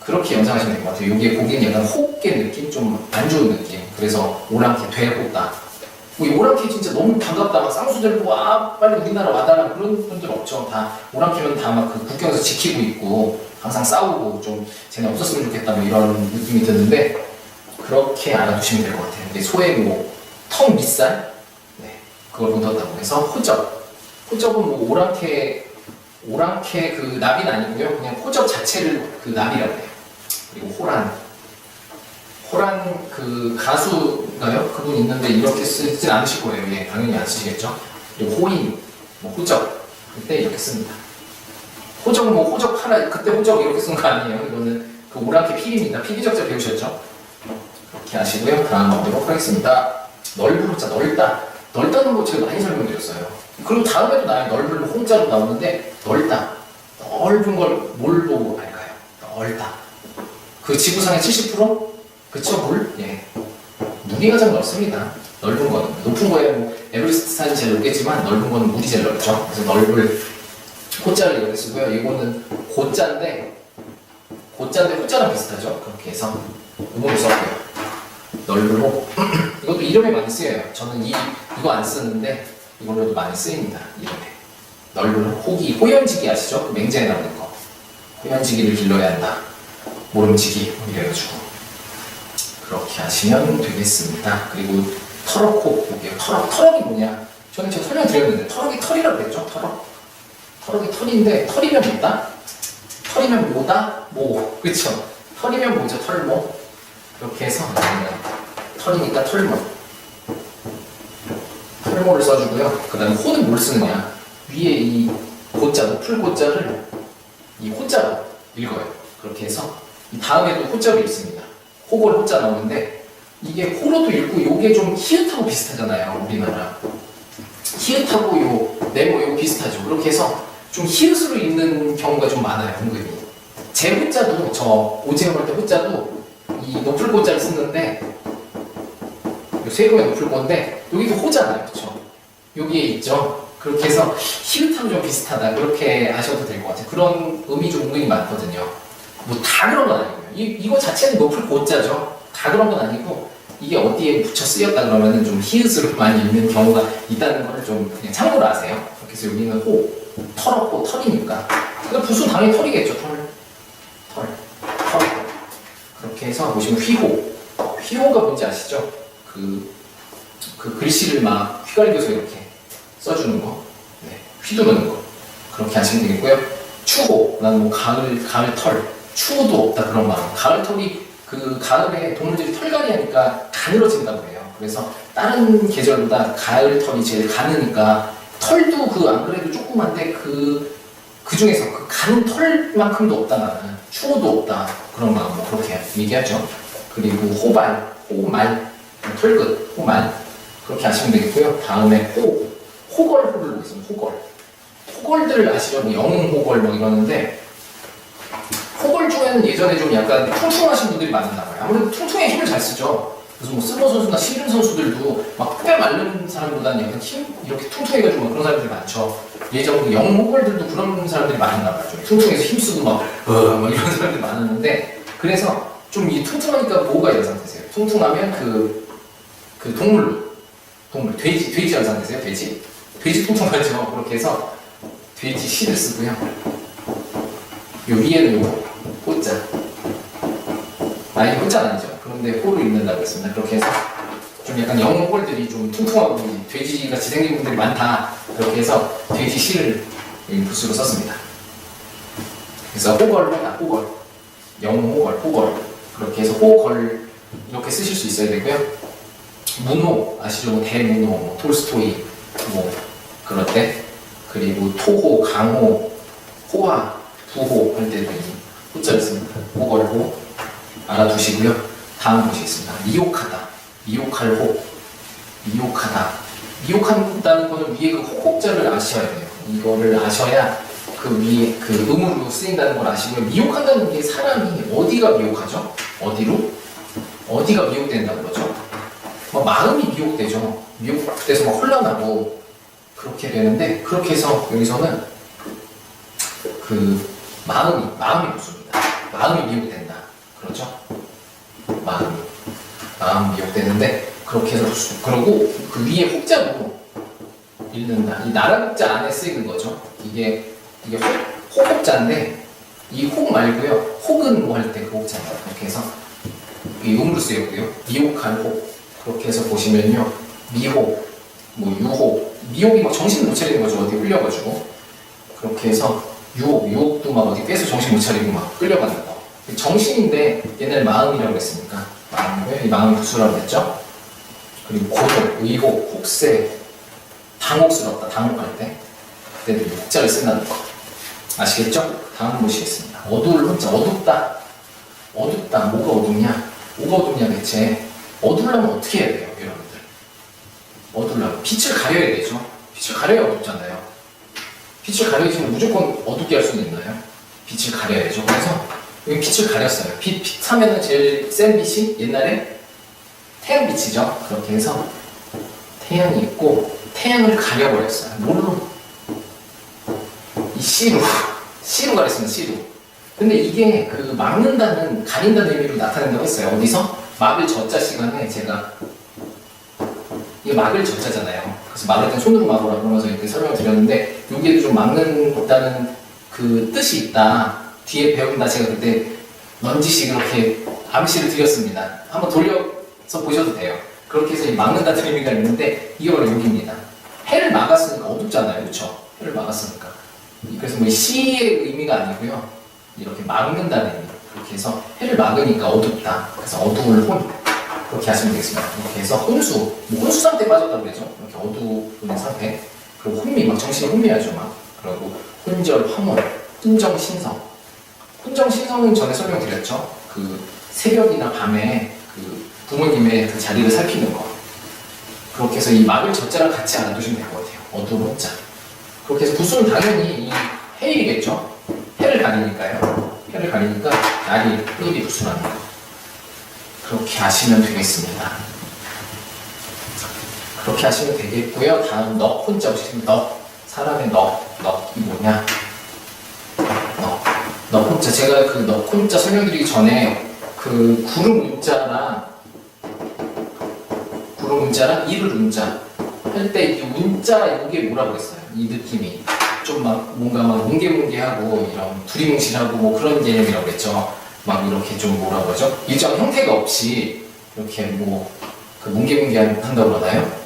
그렇게 연상하시면 될 것 같아요. 여기에 보기엔 약간 혹의 느낌? 좀 안 좋은 느낌. 그래서 오랑캐 되었다. 뭐 이 오랑캐 진짜 너무 반갑다. 막 쌍수들 보고 아 빨리 우리나라 와달라 그런 분들 없죠. 다 오랑캐는 다 막 그 국경에서 지키고 있고 항상 싸우고 좀 쟤네 없었으면 좋겠다 뭐 이런 느낌이 드는데 그렇게 알아두시면 될 것 같아요. 근데 소의 뭐 턱 밑살? 네, 그걸 묻었다고 해서 호적. 호적은 뭐 오랑캐 그 나비는 아니고요. 그냥 호적 자체를 그 나비라고 해요. 그리고 호란 그 가수가요? 그분 있는데 이렇게 쓰진 않으실 거예요. 예, 당연히 안 쓰시겠죠. 그리고 호인, 뭐 호적 그때 이렇게 씁니다. 호적 뭐 호적 하나 그때 호적 이렇게 쓴 거 아니에요. 이거는 그 오랑캐 필입니다. 필기적자 배우셨죠? 그렇게 하시고요. 다음 보도록 하겠습니다. 넓은 호자 넓다. 넓다는 거 제가 많이 설명드렸어요. 그리고 다음에도 나의 넓은 홍자로 나오는데 넓다. 넓은 걸 뭘 보고 알까요? 넓다. 그 지구상의 70%? 그쵸, 물? 예. 물이 가장 넓습니다. 넓은 거는. 높은 거에 뭐 에베레스트 산이 제일 높겠지만 넓은 거는 물이 제일 넓죠. 그래서 넓을 호자를 이렇게 쓰고요. 이거는 고자인데 호자랑 비슷하죠. 그렇게 해서 음으로 썼고요. 넓은 호. 이것도 이름에 많이 쓰여요. 저는 이거 안 쓰는데 이걸로도 많이 쓰입니다. 이름에. 넓은 호기. 호연지기 아시죠? 그 맹자에 나오는 거. 호연지기를 길러야 한다. 모름지기 이래가지고 그렇게 하시면 되겠습니다. 그리고 터럭호 볼게요. 터럭이 뭐냐? 저는 제가 설명드렸는데 터럭이 털이라고 그랬죠? 터럭이 털인데 털이면 뭐다? 털이면 뭐다? 뭐 그쵸? 털이면 뭐죠? 털모. 그렇게 해서 털이니까 털모를 써주고요. 그 다음에 호는 뭘 쓰느냐? 위에 이 고자, 높을 고자를 이 호자로 읽어요. 그렇게 해서 이 다음에도 호자로 읽습니다. 호골 호자 나오는데 이게 호로도 읽고 요게 좀 히읗하고 비슷하잖아요. 우리나라 히읗하고 요 네모 요거 비슷하죠. 그렇게 해서 좀 히읗으로 읽는 경우가 좀 많아요. 은근히 제 호자도 저 오재영 할 때 호자도 이 높을 고자를 쓰는데 요 세금의 높을 건데 여기도 호잖아요. 그쵸? 여기에 있죠. 그렇게 해서 히읗하고 좀 비슷하다 그렇게 아셔도 될 것 같아요. 그런 의미 좀 은근히 많거든요. 뭐 다 그런 건 아니고요. 이거 자체는 높을 고자죠. 다 그런 건 아니고 이게 어디에 붙여 쓰였다 그러면은 좀 히읗으로 많이 읽는 경우가 있다는 거를 좀 그냥 참고로 아세요. 그래서 여기는 호, 털었고 털이니까. 근데 붓은 당연히 털이겠죠. 털. 그렇게 해서 보시면 휘호가 뭔지 아시죠? 그 글씨를 막 휘갈겨서 이렇게 써주는 거, 네, 휘두르는 거 그렇게 하시면 되겠고요. 추호, 난 뭐 가을 털, 추호도 없다 그런 마음. 가을 털이 그 가을에 동물들이 털갈이 하니까 가늘어진다고 해요. 그래서 다른 계절보다 가을 털이 제일 가느니까 털도 그 안 그래도 조그만데 그 중에서 그 가는 털만큼도 없다 나는 추호도 없다 그런 마음 뭐 그렇게 얘기하죠. 그리고 호말, 털끝, 호말 그렇게 하시면 되겠고요. 다음에 호걸호를 보겠습니다. 호걸들 아시죠? 뭐 영웅호걸 뭐 이러는데 호걸 중에는 예전에 좀 약간 퉁퉁하신 분들이 많았나 봐요. 아무래도 퉁퉁에 힘을 잘 쓰죠. 그래서 뭐 스모 선수나 씨름 선수들도 막 뼈 마른 사람보다는 약간 힘 이렇게 퉁퉁해가지고 막 그런 사람들이 많죠. 예전 그 영웅 호걸들도 그런 사람들이 많았나 봐요. 좀 퉁퉁해서 힘쓰고 막 이런 사람들이 많았는데 그래서 좀 이 퉁퉁하니까 뭐가 연상되세요? 퉁퉁하면 그 동물 돼지 연상되세요? 돼지 퉁퉁하죠. 그렇게 해서 돼지 씨를 쓰고요. 요 위에는 요 호자. 아니 호자는 아니죠. 그런데 호로 읽는다고 했습니다. 그렇게 해서 좀 약간 영웅 호걸들이 좀 퉁퉁하고 돼지같이 생긴 분들이 많다. 그렇게 해서 돼지 씨를 붓으로 썼습니다. 그래서 호걸. 영웅 호걸. 그렇게 해서 호걸 이렇게 쓰실 수 있어야 되고요. 문호 아시죠? 뭐 대문호, 뭐 톨스토이 뭐 그럴 때 그리고 토호, 강호, 호화, 부호 할 때도 이 호자를 씁니다. 호걸호 알아두시고요. 다음 보시겠습니다. 미혹하다, 미혹할 호, 미혹하다. 미혹한다는 거는 위에 그 호국자를 아셔야 돼요. 이거를 아셔야 그 위에 그 음으로 쓰인다는 걸 아시고요. 미혹한다는 게 사람이 어디가 미혹하죠? 어디로? 어디가 미혹된다고 그러죠? 마음이 미혹되죠. 미혹돼서 막 혼란하고 그렇게 되는데, 그렇게 해서 여기서는 그 마음이 붙습니다. 마음이 미혹된다. 그렇죠? 마음이 미혹되는데, 그렇게 해서 그러고 그 위에 혹자로 읽는다. 이 나라국자 안에 쓰이는 거죠. 이게 호국자인데, 이 혹 말고요. 혹은 뭐 할 때 그 혹자입니다. 그렇게 해서 이 음으로 쓰였고요. 미혹할 혹. 그렇게 해서 보시면요. 미혹, 뭐 유혹, 미혹이 막 정신 못 차리는 거죠. 어디 끌려가지고. 그렇게 해서 유혹도 막 어디 깨서 정신 못 차리고 막 끌려가는 거. 정신인데 옛날에 마음이라고 했으니까 마음이고요. 이 마음이 부수라고 했죠. 그리고 고독, 의혹, 혹세, 당혹스럽다. 당혹할 때 그때도 혹자를 쓴다는 거 아시겠죠? 다음 보시겠습니다. 어두울 혼자, 어둡다. 어둡다. 뭐가 어둡냐? 뭐가 어둡냐 대체? 어두우려면 어떻게 해야 돼요, 여러분들? 어두우려면 빛을 가려야 되죠. 빛을 가려야 어둡잖아요. 빛을 가려야지만 무조건 어둡게 할 수는 있나요? 빛을 가려야죠. 그래서 여기 빛을 가렸어요. 빛 하면은 제일 센 빛이 옛날에 태양빛이죠. 그렇게 해서 태양이 있고 태양을 가려버렸어요. 뭘로? 이 C로 가렸습니다. C로. 근데 이게 그 막는다는, 가린다는 의미로 나타낸다고 했어요. 어디서? 막을 젖자 시간에 제가 이게 막을 젖자잖아요. 그래서 막을 땐 손으로 막으라 그러면서 이렇게 설명을 드렸는데, 여기에도 좀 막는다는 그 뜻이 있다. 뒤에 배운다. 제가 그때 넌지시 그렇게 암시를 드렸습니다. 한번 돌려서 보셔도 돼요. 그렇게 해서 막는다는 의미가 있는데, 이게 바로 여기입니다. 해를 막았으니까 어둡잖아요. 그렇죠? 해를 막았으니까. 그래서 뭐 시의 의미가 아니고요. 이렇게 막는다는 의미. 그렇게 해서 해를 막으니까 어둡다. 그래서 어두울 혼. 그렇게 하시면 되겠습니다. 이렇게 해서 혼수. 뭐 혼수 상태에 빠졌다고 그러죠. 이렇게 어두운 상태. 그리고 혼미, 막 정신이 혼미하죠. 막. 그리고 혼절, 황혼, 혼정신성. 혼정신성은 전에 설명드렸죠. 그 새벽이나 밤에 그 부모님의 그 자리를 살피는 거. 그렇게 해서 이 막을 젖자랑 같이 알아두시면 될 것 같아요. 어두운 혼자. 그렇게 해서 부수는 당연히 이 해일이겠죠. 해를 가리니까요. 해를 가리니까 날이 일이 부수라는 거. 그렇게 하시면 되겠습니다. 그렇게 하시면 되겠고요. 다음 넉 혼자 오시면 넉. 사람의 넉이 뭐냐? 넉 혼자. 제가 그 넉 혼자 설명드리기 전에 그 구름 문자랑 이를 운자 할 때 이 운자 이게 뭐라고 그랬어요? 이 느낌이 좀 막 뭔가 막 뭉게뭉게하고 이런 두리뭉실하고 뭐 그런 개념이라고 그랬죠. 막 이렇게 좀 뭐라고 그러죠? 일정 형태가 없이 이렇게 뭐 그 뭉게뭉게한다고 그러나요?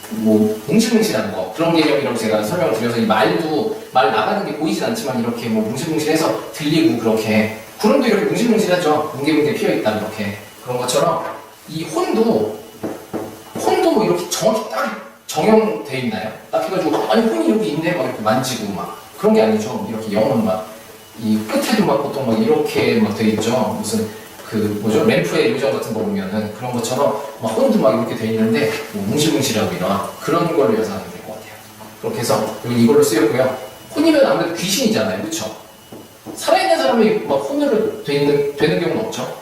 뭐 뭉실뭉실한 거 그런 개념이라고 제가 설명을 드려서 이 말도 말 나가는 게 보이진 않지만 이렇게 뭐 뭉실뭉실해서 들리고 그렇게 구름도 이렇게 뭉실뭉실하죠. 뭉게뭉게 피어있다 이렇게 그런 것처럼 이 혼도 뭐 이렇게 정확히 딱 정형돼 있나요? 딱 해가지고 아니 혼이 여기 있네 막 이렇게 만지고 막 그런 게 아니죠. 이렇게 영혼 막 이 끝에도 막 보통 막 이렇게 막 돼 있죠. 무슨 그 뭐죠? 램프의 요정 같은 거 보면은 그런 것처럼 막 혼도 막 이렇게 돼 있는데 뭐 뭉실뭉실하고 이런 그런 걸로 연상하면 될 것 같아요. 그렇게 해서 여기 이걸로 쓰였고요. 혼이면 아무래도 귀신이잖아요, 그렇죠? 살아있는 사람이 막 혼으로 되는 경우는 없죠.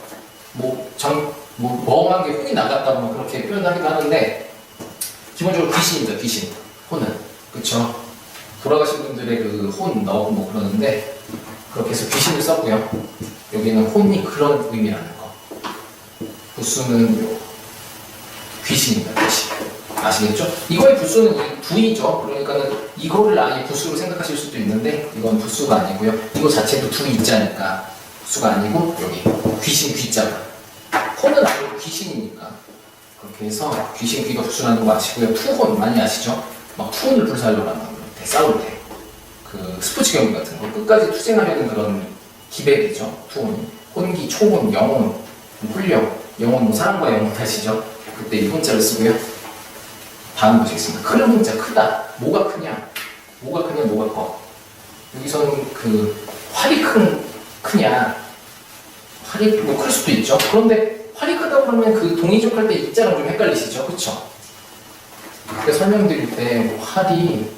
뭐 멍하게 혼이 나갔다고 막 그렇게 표현하기도 하는데 기본적으로 귀신입니다. 귀신 혼은 그렇죠. 돌아가신 분들의 그 혼 넣고 뭐 그러는데 그렇게 해서 귀신을 썼고요. 여기는 혼이 그런 의미라는 거. 부수는 귀신입니다. 귀신. 아시겠죠? 이거의 부수는 이 두이죠. 그러니까는 이거를 아예 부수로 생각하실 수도 있는데 이건 부수가 아니고요. 이거 자체도 두 이자니까 부수가 아니고 여기 귀신 귀자가. 혼은 아니고 귀신이니까. 그렇게 해서 귀신 귀가 부수라는 거 아시고요. 투혼 많이 아시죠? 막 투혼을 불살려고 하는 거. 싸울 때. 그 스포츠 경기 같은 거 끝까지 투쟁하려는 그런 기백이죠. 투혼. 혼기, 초혼, 영혼, 훈력, 영혼, 뭐 사랑과 영혼 하시죠. 그때 이 혼자를 쓰고요. 다음 보시겠습니다. 큰 혼자, 크다. 뭐가 크냐? 뭐가 크냐, 뭐가 커? 여기서는 그 활이 크냐? 활이 뭐 클 수도 있죠. 그런데 활이 크다 그러면 그 동의적 할 때 입자랑 좀 헷갈리시죠, 그렇죠? 그러니까 설명드릴 때 활이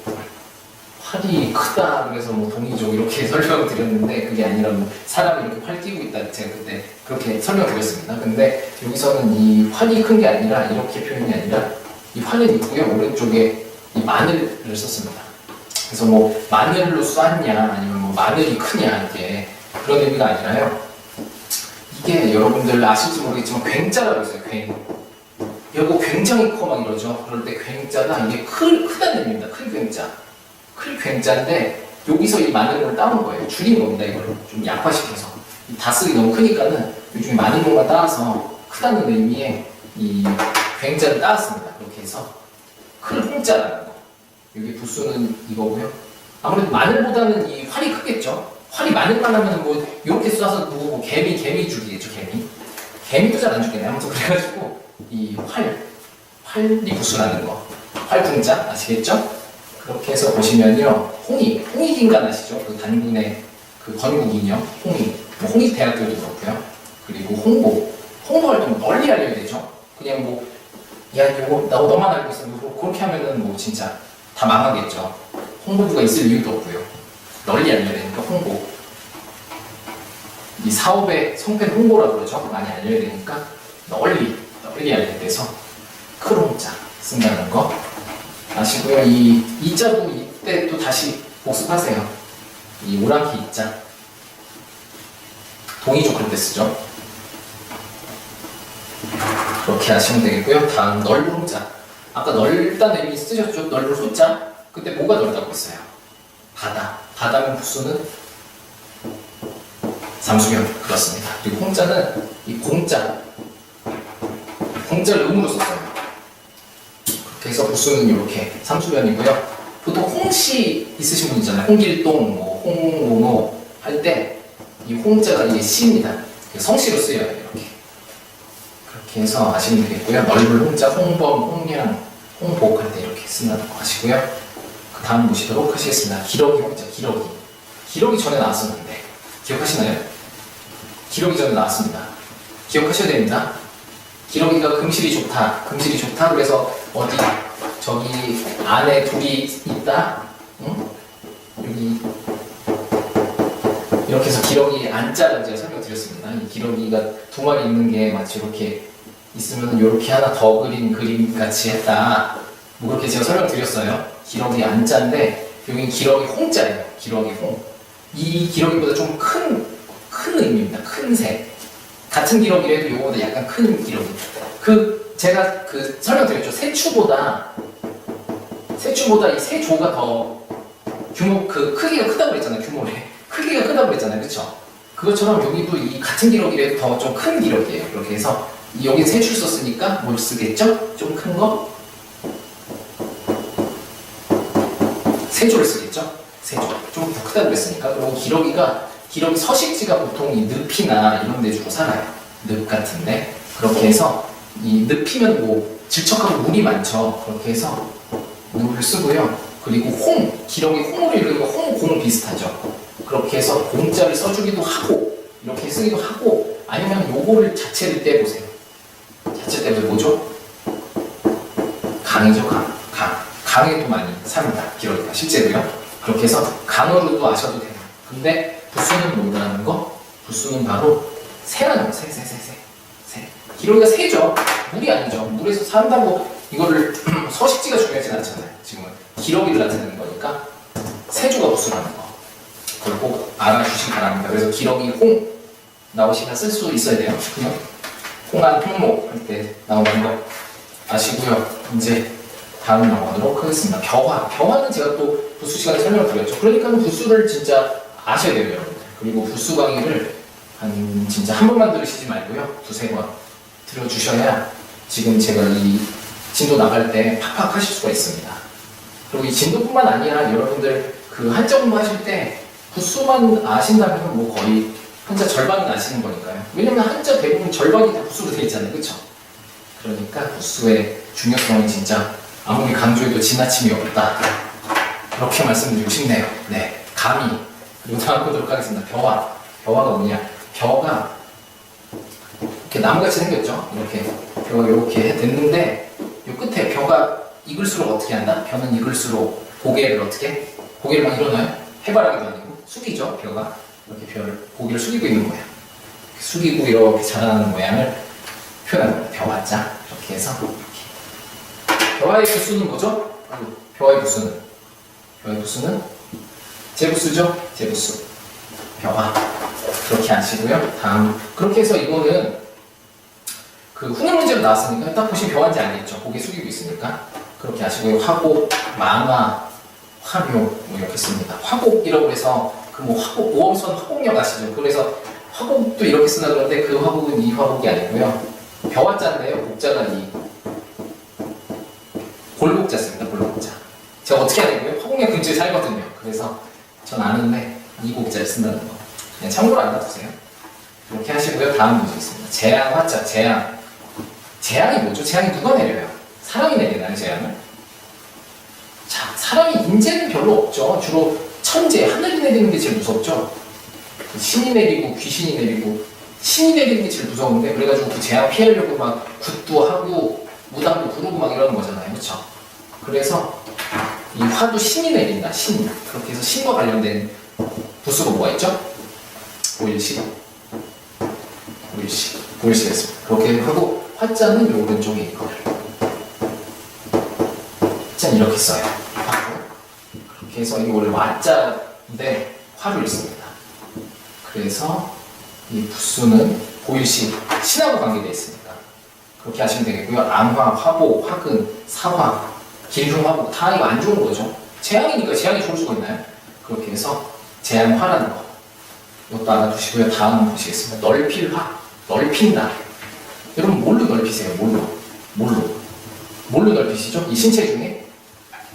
크다 그래서 뭐 동의적 이렇게 설명드렸는데 그게 아니라 뭐 사람이 이렇게 활 띄고 있다 제가 그때 그렇게 설명드렸습니다. 근데 여기서는 이 활이 큰 게 아니라 이렇게 표현이 아니라 이 활은 있고요. 오른쪽에 이 마늘을 썼습니다. 그래서 뭐 마늘로 쐈냐 아니면 뭐 마늘이 크냐 이게 그런 의미가 아니라요. 이게 여러분들 아실지 모르겠지만 굉자라고 있어요. 여기 굉장히 커 막 이러죠. 그럴 때 굉자가 이게 크다는 의미입니다. 클 굉자. 클 굉자인데 여기서 이 마늘을 따온 거예요. 줄인 겁니다. 이걸 좀 약화시켜서. 다 쓰기 너무 크니까는 요즘에 마늘로만 따와서 크다는 의미의 이 굉자를 따왔습니다. 그렇게 해서 클 홍자라는 거. 여기 부수는 이거고요. 아무래도 마늘보다는 이 활이 크겠죠. 활이 마늘만 하면 뭐 이렇게 쏴서 뭐 개미 죽이겠죠. 개미도 잘 안 죽겠네. 아무튼 그래가지고 이 활이 부수라는 거. 활궁자 아시겠죠? 그렇게 해서 보시면요. 홍익인간 아시죠? 그 단군의 그 건국 인형 홍익. 뭐 홍익대학교도 그렇고요. 그리고 홍보 활동 널리 알려야 되죠. 그냥 뭐 야 이거 너만 알고 있어. 뭐 그렇게 하면은 뭐 진짜 다 망하겠죠. 홍보부가 있을 이유도 없고요. 널리 알려야 되니까 홍보. 이 사업의 성패는 홍보라고 그러죠. 많이 알려야 되니까 널리 알려야 돼서 크롱자 쓴다는 거 아시고요. 이 이자도 이때 또 다시 복습하세요. 이 오랑캐 이자 동의적 할 때 쓰죠. 그렇게 하시면 되겠고요. 다음 넓은자. 아까 넓다는 의미 쓰셨죠? 넓은 소자. 그때 뭐가 넓다고 했어요? 바다면 부수는 삼수변. 그렇습니다. 그리고 홍자는 이 공자를 음으로 썼어요. 그렇게 해서 부수는 이렇게 삼수변이고요. 보통 홍씨 있으신 분 있잖아요. 홍길동, 뭐 홍모모 할 때 이 홍자가 이게 시입니다. 성씨로 쓰여요. 이렇게 해서 아시면 되겠고요. 넓은 홍자, 홍범, 홍량, 홍복 할 때 이렇게 쓴다는 거 아시고요. 그 다음 보시도록 하시겠습니다. 기러기 홍자, 기러기 전에 나왔었는데 기억하시나요? 기러기 전에 나왔습니다. 기억하셔야 됩니다. 기러기가 금실이 좋다. 그래서 어디 저기 안에 둘이 있다. 응? 여기 이렇게 해서 기러기 안자라고 제가 설명드렸습니다. 이 기러기가 두 마리 있는 게 마치 이렇게 있으면 이렇게 하나 더 그린 그림 같이 했다. 뭐 그렇게 제가 설명드렸어요. 기러기 안자인데 여기는 기러기 홍자예요. 기러기 홍. 이 기러기보다 좀 큰 의미입니다. 큰 새. 같은 기러기라도 이거보다 약간 큰 기러기. 제가 설명드렸죠. 세추보다 이 세조가 더 크기가 크다고 그랬잖아요. 크기가 크다고 그랬잖아요. 그쵸? 그것처럼 여기도 이 같은 기러기라도 더 좀 큰 기러기예요. 그렇게 해서 여기 세추를 썼으니까 뭘 쓰겠죠? 좀 큰 거? 세조를 쓰겠죠? 세조. 좀 더 크다고 그랬으니까. 그리고 기러기 서식지가 보통 이 늪이나 이런 데 주로 살아요. 늪 같은데. 그렇게 해서 이 늪이면 뭐 질척하고 물이 많죠. 그렇게 해서 물을 쓰고요. 그리고 기러기 홍으로 이루는 홍공 비슷하죠. 그렇게 해서 공자를 써주기도 하고 이렇게 쓰기도 하고 아니면 요거를 자체를 떼보세요. 자체 떼면 뭐죠? 강이죠. 강에도 많이 삽니다. 기러기가 실제로요. 그렇게 해서 강어로도 아셔도 돼요. 근데 부수는 뭐라는 거? 부수는 바로 새라는 거. 새. 기러기가 새죠. 물이 아니죠. 물에서 산다고 이거를 서식지가 중요하진 않잖아요. 지금은 기러기를 나타내는 거니까 새조가 부수라는 거. 그걸 꼭 알아주시기 바랍니다. 그래서 기러기 홍 나오시면 쓸 수 있어야 돼요. 홍한 홍목 할 때 나오는 거 아시고요. 이제 다음 넘어가도록 하겠습니다. 벼화는 제가 또 부수 시간에 설명을 드렸죠. 그러니까 부수를 진짜 아셔야 돼요, 여러분들. 그리고 부수 강의를 진짜 한 번만 들으시지 말고요. 두세 번 들어주셔야 지금 제가 이 진도 나갈 때 팍팍 하실 수가 있습니다. 그리고 이 진도뿐만 아니라 여러분들 한자 공부하실 때 부수만 아신다면 뭐 거의 한자 절반은 아시는 거니까요. 왜냐면 한자 대부분 절반이 다 부수로 되어 있잖아요. 그쵸? 그러니까 부수의 중요성은 진짜 아무리 강조해도 지나침이 없다. 그렇게 말씀드리고 싶네요. 네, 감히. 그리고 다음 보도록 하겠습니다. 벼화. 벼화가 뭐냐? 벼가 이렇게 나무같이 생겼죠? 이렇게 벼가 이렇게 됐는데 이 끝에 벼가 익을수록 어떻게 한다? 벼는 익을수록 고개를 어떻게? 고개를 막 일어나요? 해바라기도 아니고 숙이죠? 벼가 이렇게 고개를 숙이고 있는 모양. 숙이고 이렇게 자라나는 모양을 표현한 겁니다. 벼화자 이렇게 해서 이렇게. 벼화의 부수는 뭐죠? 벼화의 부수는 제부수죠? 제부수. 벼화. 그렇게 하시고요. 다음 그렇게 해서 이거는 그 훈훈 문제로 나왔으니까 딱 보시면 벼화인지 알겠죠? 고개 숙이고 있으니까 그렇게 하시고요. 화곡, 만화, 화묘 뭐 이렇게 씁니다. 화곡이라고 해서 그 뭐 화곡 오엄선 화곡역 아시죠? 그래서 화곡도 이렇게 쓰나 그러는데 그 화곡은 이 화곡이 아니고요. 벼화자인데요. 곡자가 이 골곡자 씁니다. 골곡자. 제가 어떻게 하냐고요? 화곡역 근처에 살거든요. 그래서 전 아는데 이 곡자를 쓴다는 거. 그냥 참고로 알아두세요. 그렇게 하시고요. 다음 문제 있습니다. 재앙 화자, 재앙. 재앙이 뭐죠? 재앙이 누가 내려요? 사람이 내리나요, 재앙을? 자, 사람이 인재는 별로 없죠. 주로 천재, 하늘이 내리는 게 제일 무섭죠. 신이 내리고 귀신이 내리고 신이 내리는 게 제일 무서운데 그래가지고 그 재앙 피하려고 막 굿도 하고 무당도 부르고 막 이러는 거잖아요. 그렇죠? 그래서 이 화도 신이 내린다. 신. 그렇게 해서 신과 관련된 부수가 뭐가 있죠? 보일시 했습니다. 그렇게 하고 화자는 이 오른쪽에 이거를 짠 이렇게 써요. 그렇게 해서 이거를 와자인데 화를 씁니다. 그래서 이 부수는 보일시 신하고 관계되어 있습니다. 그렇게 하시면 되겠고요. 암화, 화보, 화근, 사화, 길흉화보 다 이거 안 좋은 거죠. 재앙이니까 재앙이 좋을 수가 있나요? 그렇게 해서 재앙화라는 거 이것도 알아두시고요. 다음 보시겠습니다. 넓힐화, 넓힌다. 여러분 뭘로 넓히세요? 뭘로 넓히시죠? 이 신체 중에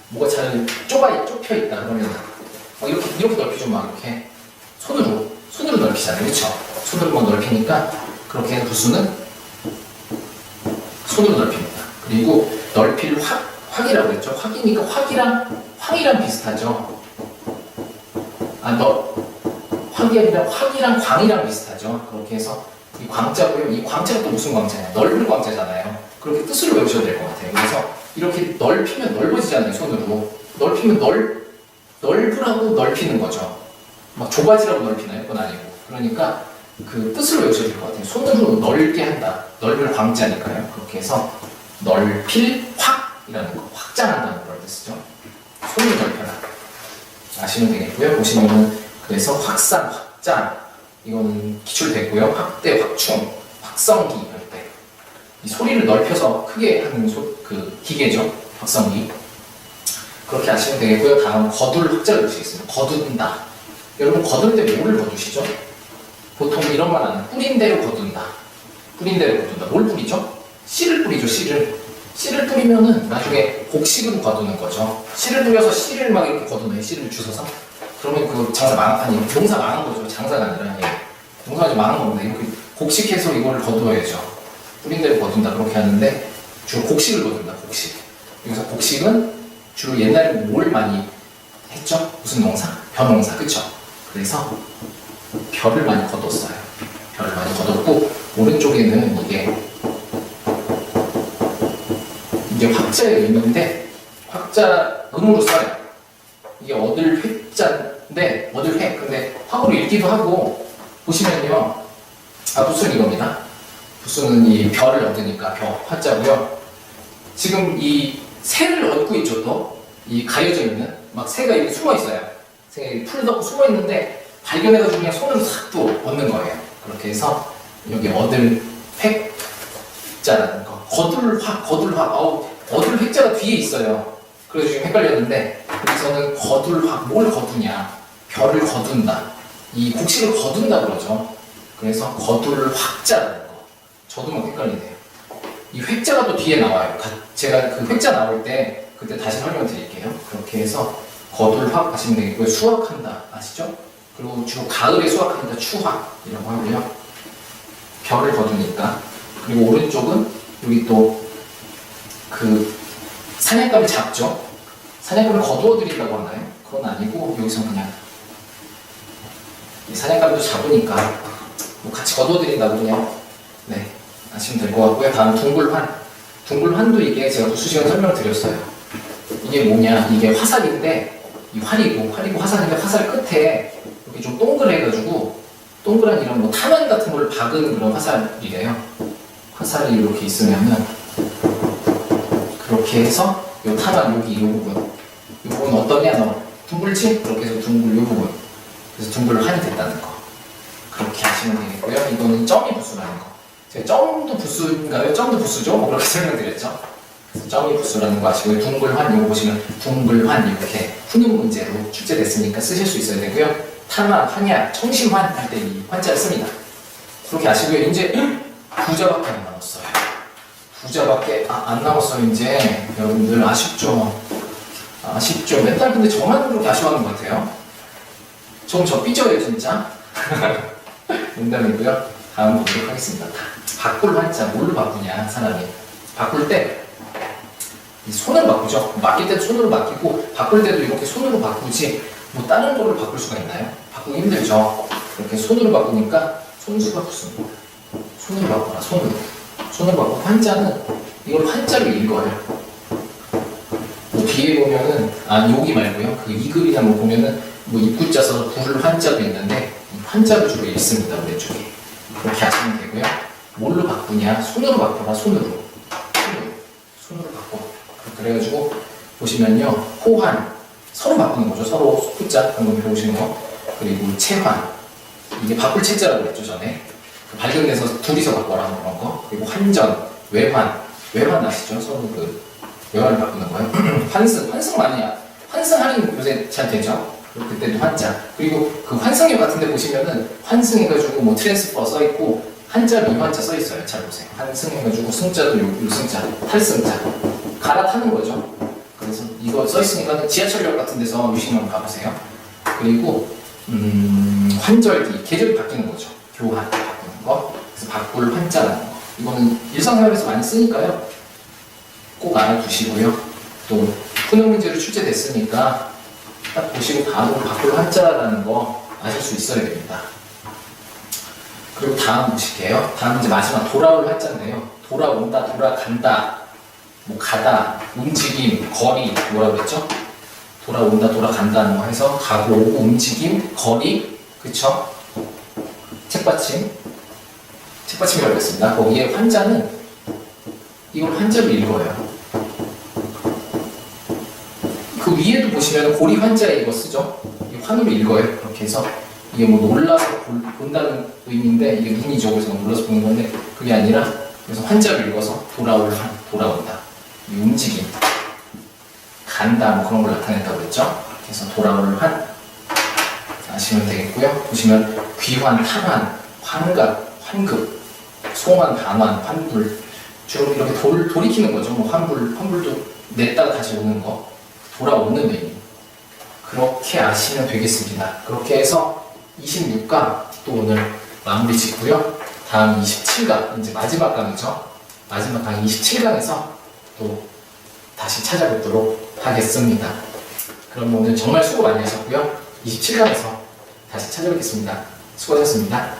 뭐가 잘 좁혀 있다 그러면 이렇게 넓히죠. 막 이렇게 손으로 넓히잖아요. 그렇죠? 손으로 막 넓히니까 그렇게 해서 부수는 손으로 넓힙니다. 그리고 넓힐 확이라고 했죠. 확이니까 황이랑 비슷하죠. 확이 아니라 확이랑 광이랑 비슷하죠. 그렇게 해서 이 광자고요. 이 광자가 또 무슨 광자냐? 넓은 광자잖아요. 그렇게 뜻으로 외우셔도 될 것 같아요. 그래서 이렇게 넓히면 넓어지잖아요. 손으로 넓히면 넓으라고 넓히는 거죠. 막 좁아지라고 넓히나요? 그건 아니고. 그러니까 그 뜻을 외우셔야 될 것 같아요. 손으로 넓게 한다. 넓을 광자니까요. 그렇게 해서 넓힐 확이라는 거. 확장한다는 걸 쓰죠. 손을 넓혀라. 아시면 되겠고요. 보시면은 그래서 확산, 확장 이거는 기출됐고요. 확대, 확충, 확성기 이럴 때 이 소리를 넓혀서 크게 하는 그 기계죠. 확성기. 그렇게 아시면 되겠고요. 다음 거둘 확자를 보시겠습니다. 거둔다. 여러분 거둘 때 뭐를 거두시죠? 보통 이런 말 하는 뿌린 대로 거둔다. 뿌린 대로 거둔다. 뭘 뿌리죠? 씨를 뿌리죠. 씨를 뿌리면은 나중에 곡식으로 거두는 거죠. 씨를 뿌려서 씨를 막 이렇게 거두나요? 씨를 주워서? 그러면 그 장사 아니 농사 망한 거죠. 장사가 아니라 농사가 좀 망한 건데 이렇게 곡식해서 이걸 거두어야죠. 뿌린 대로 거둔다 그렇게 하는데 주로 곡식을 거둔다. 곡식. 여기서 곡식은 주로 옛날에 뭘 많이 했죠? 무슨 농사? 벼농사, 그쵸? 그래서 벼를 많이 거뒀어요. 벼를 많이 거뒀고 오른쪽에는 이게 확자의 의미인데 확자 음으로 써요. 이게 얻을 획자인데 얻을 획 근데 화으로 읽기도 하고 보시면요. 부수는 이겁니다. 부수는 이 벼를 얻으니까 벼 화자고요. 지금 이 새를 얻고 있죠. 또 이 가려져 있는 막 새가 여기 숨어 있어요. 새가 풀 덮고 숨어 있는데 발견해가지고 그냥 손으로 싹 또 얻는 거예요. 그렇게 해서 여기 얻을 획자라는 거. 거둘 확. 얻을 획자가 뒤에 있어요. 그래서 지금 헷갈렸는데 여기서는 거둘 확. 뭘 거두냐? 벼를 거둔다. 이 곡식을 거둔다 그러죠. 그래서 거둘 확자라는 거. 저도 막 헷갈리네요. 이 획자가 또 뒤에 나와요. 제가 그 획자 나올 때 그때 다시 설명드릴게요. 그렇게 해서 거둘 확 하시면 되겠고요. 수확한다 아시죠? 그리고 주로 가을에 수확한다 추확이라고 하고요. 벼를 거두니까. 그리고 오른쪽은 여기 또 그 사냥감을 잡죠. 사냥감을 거두어 드린다고 하나요? 그건 아니고 여기서 그냥 이 사냥감도 잡으니까 뭐 같이 거둬드린다고 그냥 네 아시면 될 것 같고요. 다음 둥글환. 둥글환도 이게 제가 부수시간 설명을 드렸어요. 이게 뭐냐, 이게 화살인데 이 활이고 화살인데 화살 끝에 이렇게 좀 동그래가지고 동그란 이런 뭐 타만 같은 걸 박은 그런 화살이래요. 화살이 이렇게 있으면은 그렇게 해서 요 타만 여기 이 부분, 이 부분 어떠냐, 너 둥글지? 그렇게 해서 둥글 요 부분, 그래서 둥글환이 됐다는 거. 그렇게 하시면 되겠고요. 이거는 점이 부수라는 거. 제가 점도 부수인가요? 점도 부수죠? 뭐 그렇게 설명드렸죠. 그래서 점이 부수라는 거 아시고요. 둥글환, 이거 보시면 둥글환 이렇게 훈육 문제로 출제됐으니까 쓰실 수 있어야 되고요. 탐화, 환야, 청심환 할 때 이 환자를 씁니다. 그렇게 아시고요. 이제 부자밖에 안 남았어요. 부자밖에 안 남았어요. 이제 여러분들 아쉽죠? 아쉽죠? 맨날 근데 저만 그렇게 아쉬워하는 것 같아요. 저 삐져요 진짜. 농담이고요. 다음 보도록 하겠습니다. 바꿀 환자 뭘로 바꾸냐, 사람이 바꿀 때 이 손으로 바꾸죠. 맡길 때도 손으로 맡기고 바꿀 때도 이렇게 손으로 바꾸지 뭐 다른 걸로 바꿀 수가 있나요? 바꾸기 힘들죠. 이렇게 손으로 바꾸니까 손수가 붙습니다. 손으로 바꿔라. 손으로 바꾸고 환자는 이걸 환자로 읽어요. 뭐 뒤에 보면은 여기 말고요. 그 이 글이나 뭐 보면은 뭐 입구자 써서 불 환자도 있는데 환자로 주로 읽습니다. 왼쪽에. 그렇게 하시면 되고요. 뭘로 바꾸냐? 손으로 바꿔라. 손으로 바꿔. 그래가지고 보시면요, 호환 서로 바꾸는 거죠. 서로 숫자 방금 배우시는 거. 그리고 체환, 이게 바꿀 체자라고 했죠 전에. 발견돼서 둘이서 바꿔라 그런 거. 그리고 환전, 외환 아시죠? 서로 그 외환을 바꾸는 거예요. 환승 많이 환승 할인 요새 잘 되죠. 그때도 환자. 그리고 그 환승역 같은데 보시면은 환승해가지고 뭐 트랜스퍼 써 있고 한자 미환자 써 있어요. 잘 보세요. 환승해가지고 승자도 요 승자, 탈승자 갈아타는 거죠. 그래서 이거 써 있으니까 지하철역 같은 데서 유심히 가보세요. 그리고 환절기, 계절이 바뀌는 거죠. 교환 바꾸는 거. 그래서 바꿀 환자라는 거. 이거는 일상생활에서 많이 쓰니까요. 꼭 알아두시고요. 또 훈육 문제로 출제됐으니까 딱 보시고 바로 바꿀 환자라는 거 아실 수 있어야 됩니다. 그리고 다음 보실게요. 다음 이제 마지막 돌아올 환자인데요. 돌아온다, 돌아간다, 뭐 가다, 움직임, 거리 뭐라고 그랬죠? 돌아온다, 돌아간다는 거 해서 가고 오고 움직임, 거리, 그쵸? 책받침이라고 했습니다. 거기에 환자는 이걸 환자로 읽어요. 그 위에도 보시면 고리 환자에 이거 쓰죠? 이 환으로 읽어요. 그렇게 해서 이게 뭐 놀라서 본다는 의미인데 이게 눈이죠. 그래서 놀라서 보는 건데 그게 아니라 그래서 환자로 읽어서 돌아올 환, 돌아온다. 이 움직임, 간다 뭐 그런 걸 나타낸다고 그랬죠? 그래서 돌아올 환 아시면 되겠고요. 보시면 귀환, 탈환, 환갑, 환급, 송환, 반환, 환불 주로 이렇게 돌이키는 거죠. 뭐 환불도 냈다가 다시 오는 거, 돌아오는 의미. 그렇게 아시면 되겠습니다. 그렇게 해서 26강 또 오늘 마무리 짓고요. 다음 27강 이제 마지막 강이죠. 마지막 강 27강에서 또 다시 찾아뵙도록 하겠습니다. 그럼 오늘 정말 수고 많이 하셨고요. 27강에서 다시 찾아뵙겠습니다. 수고하셨습니다.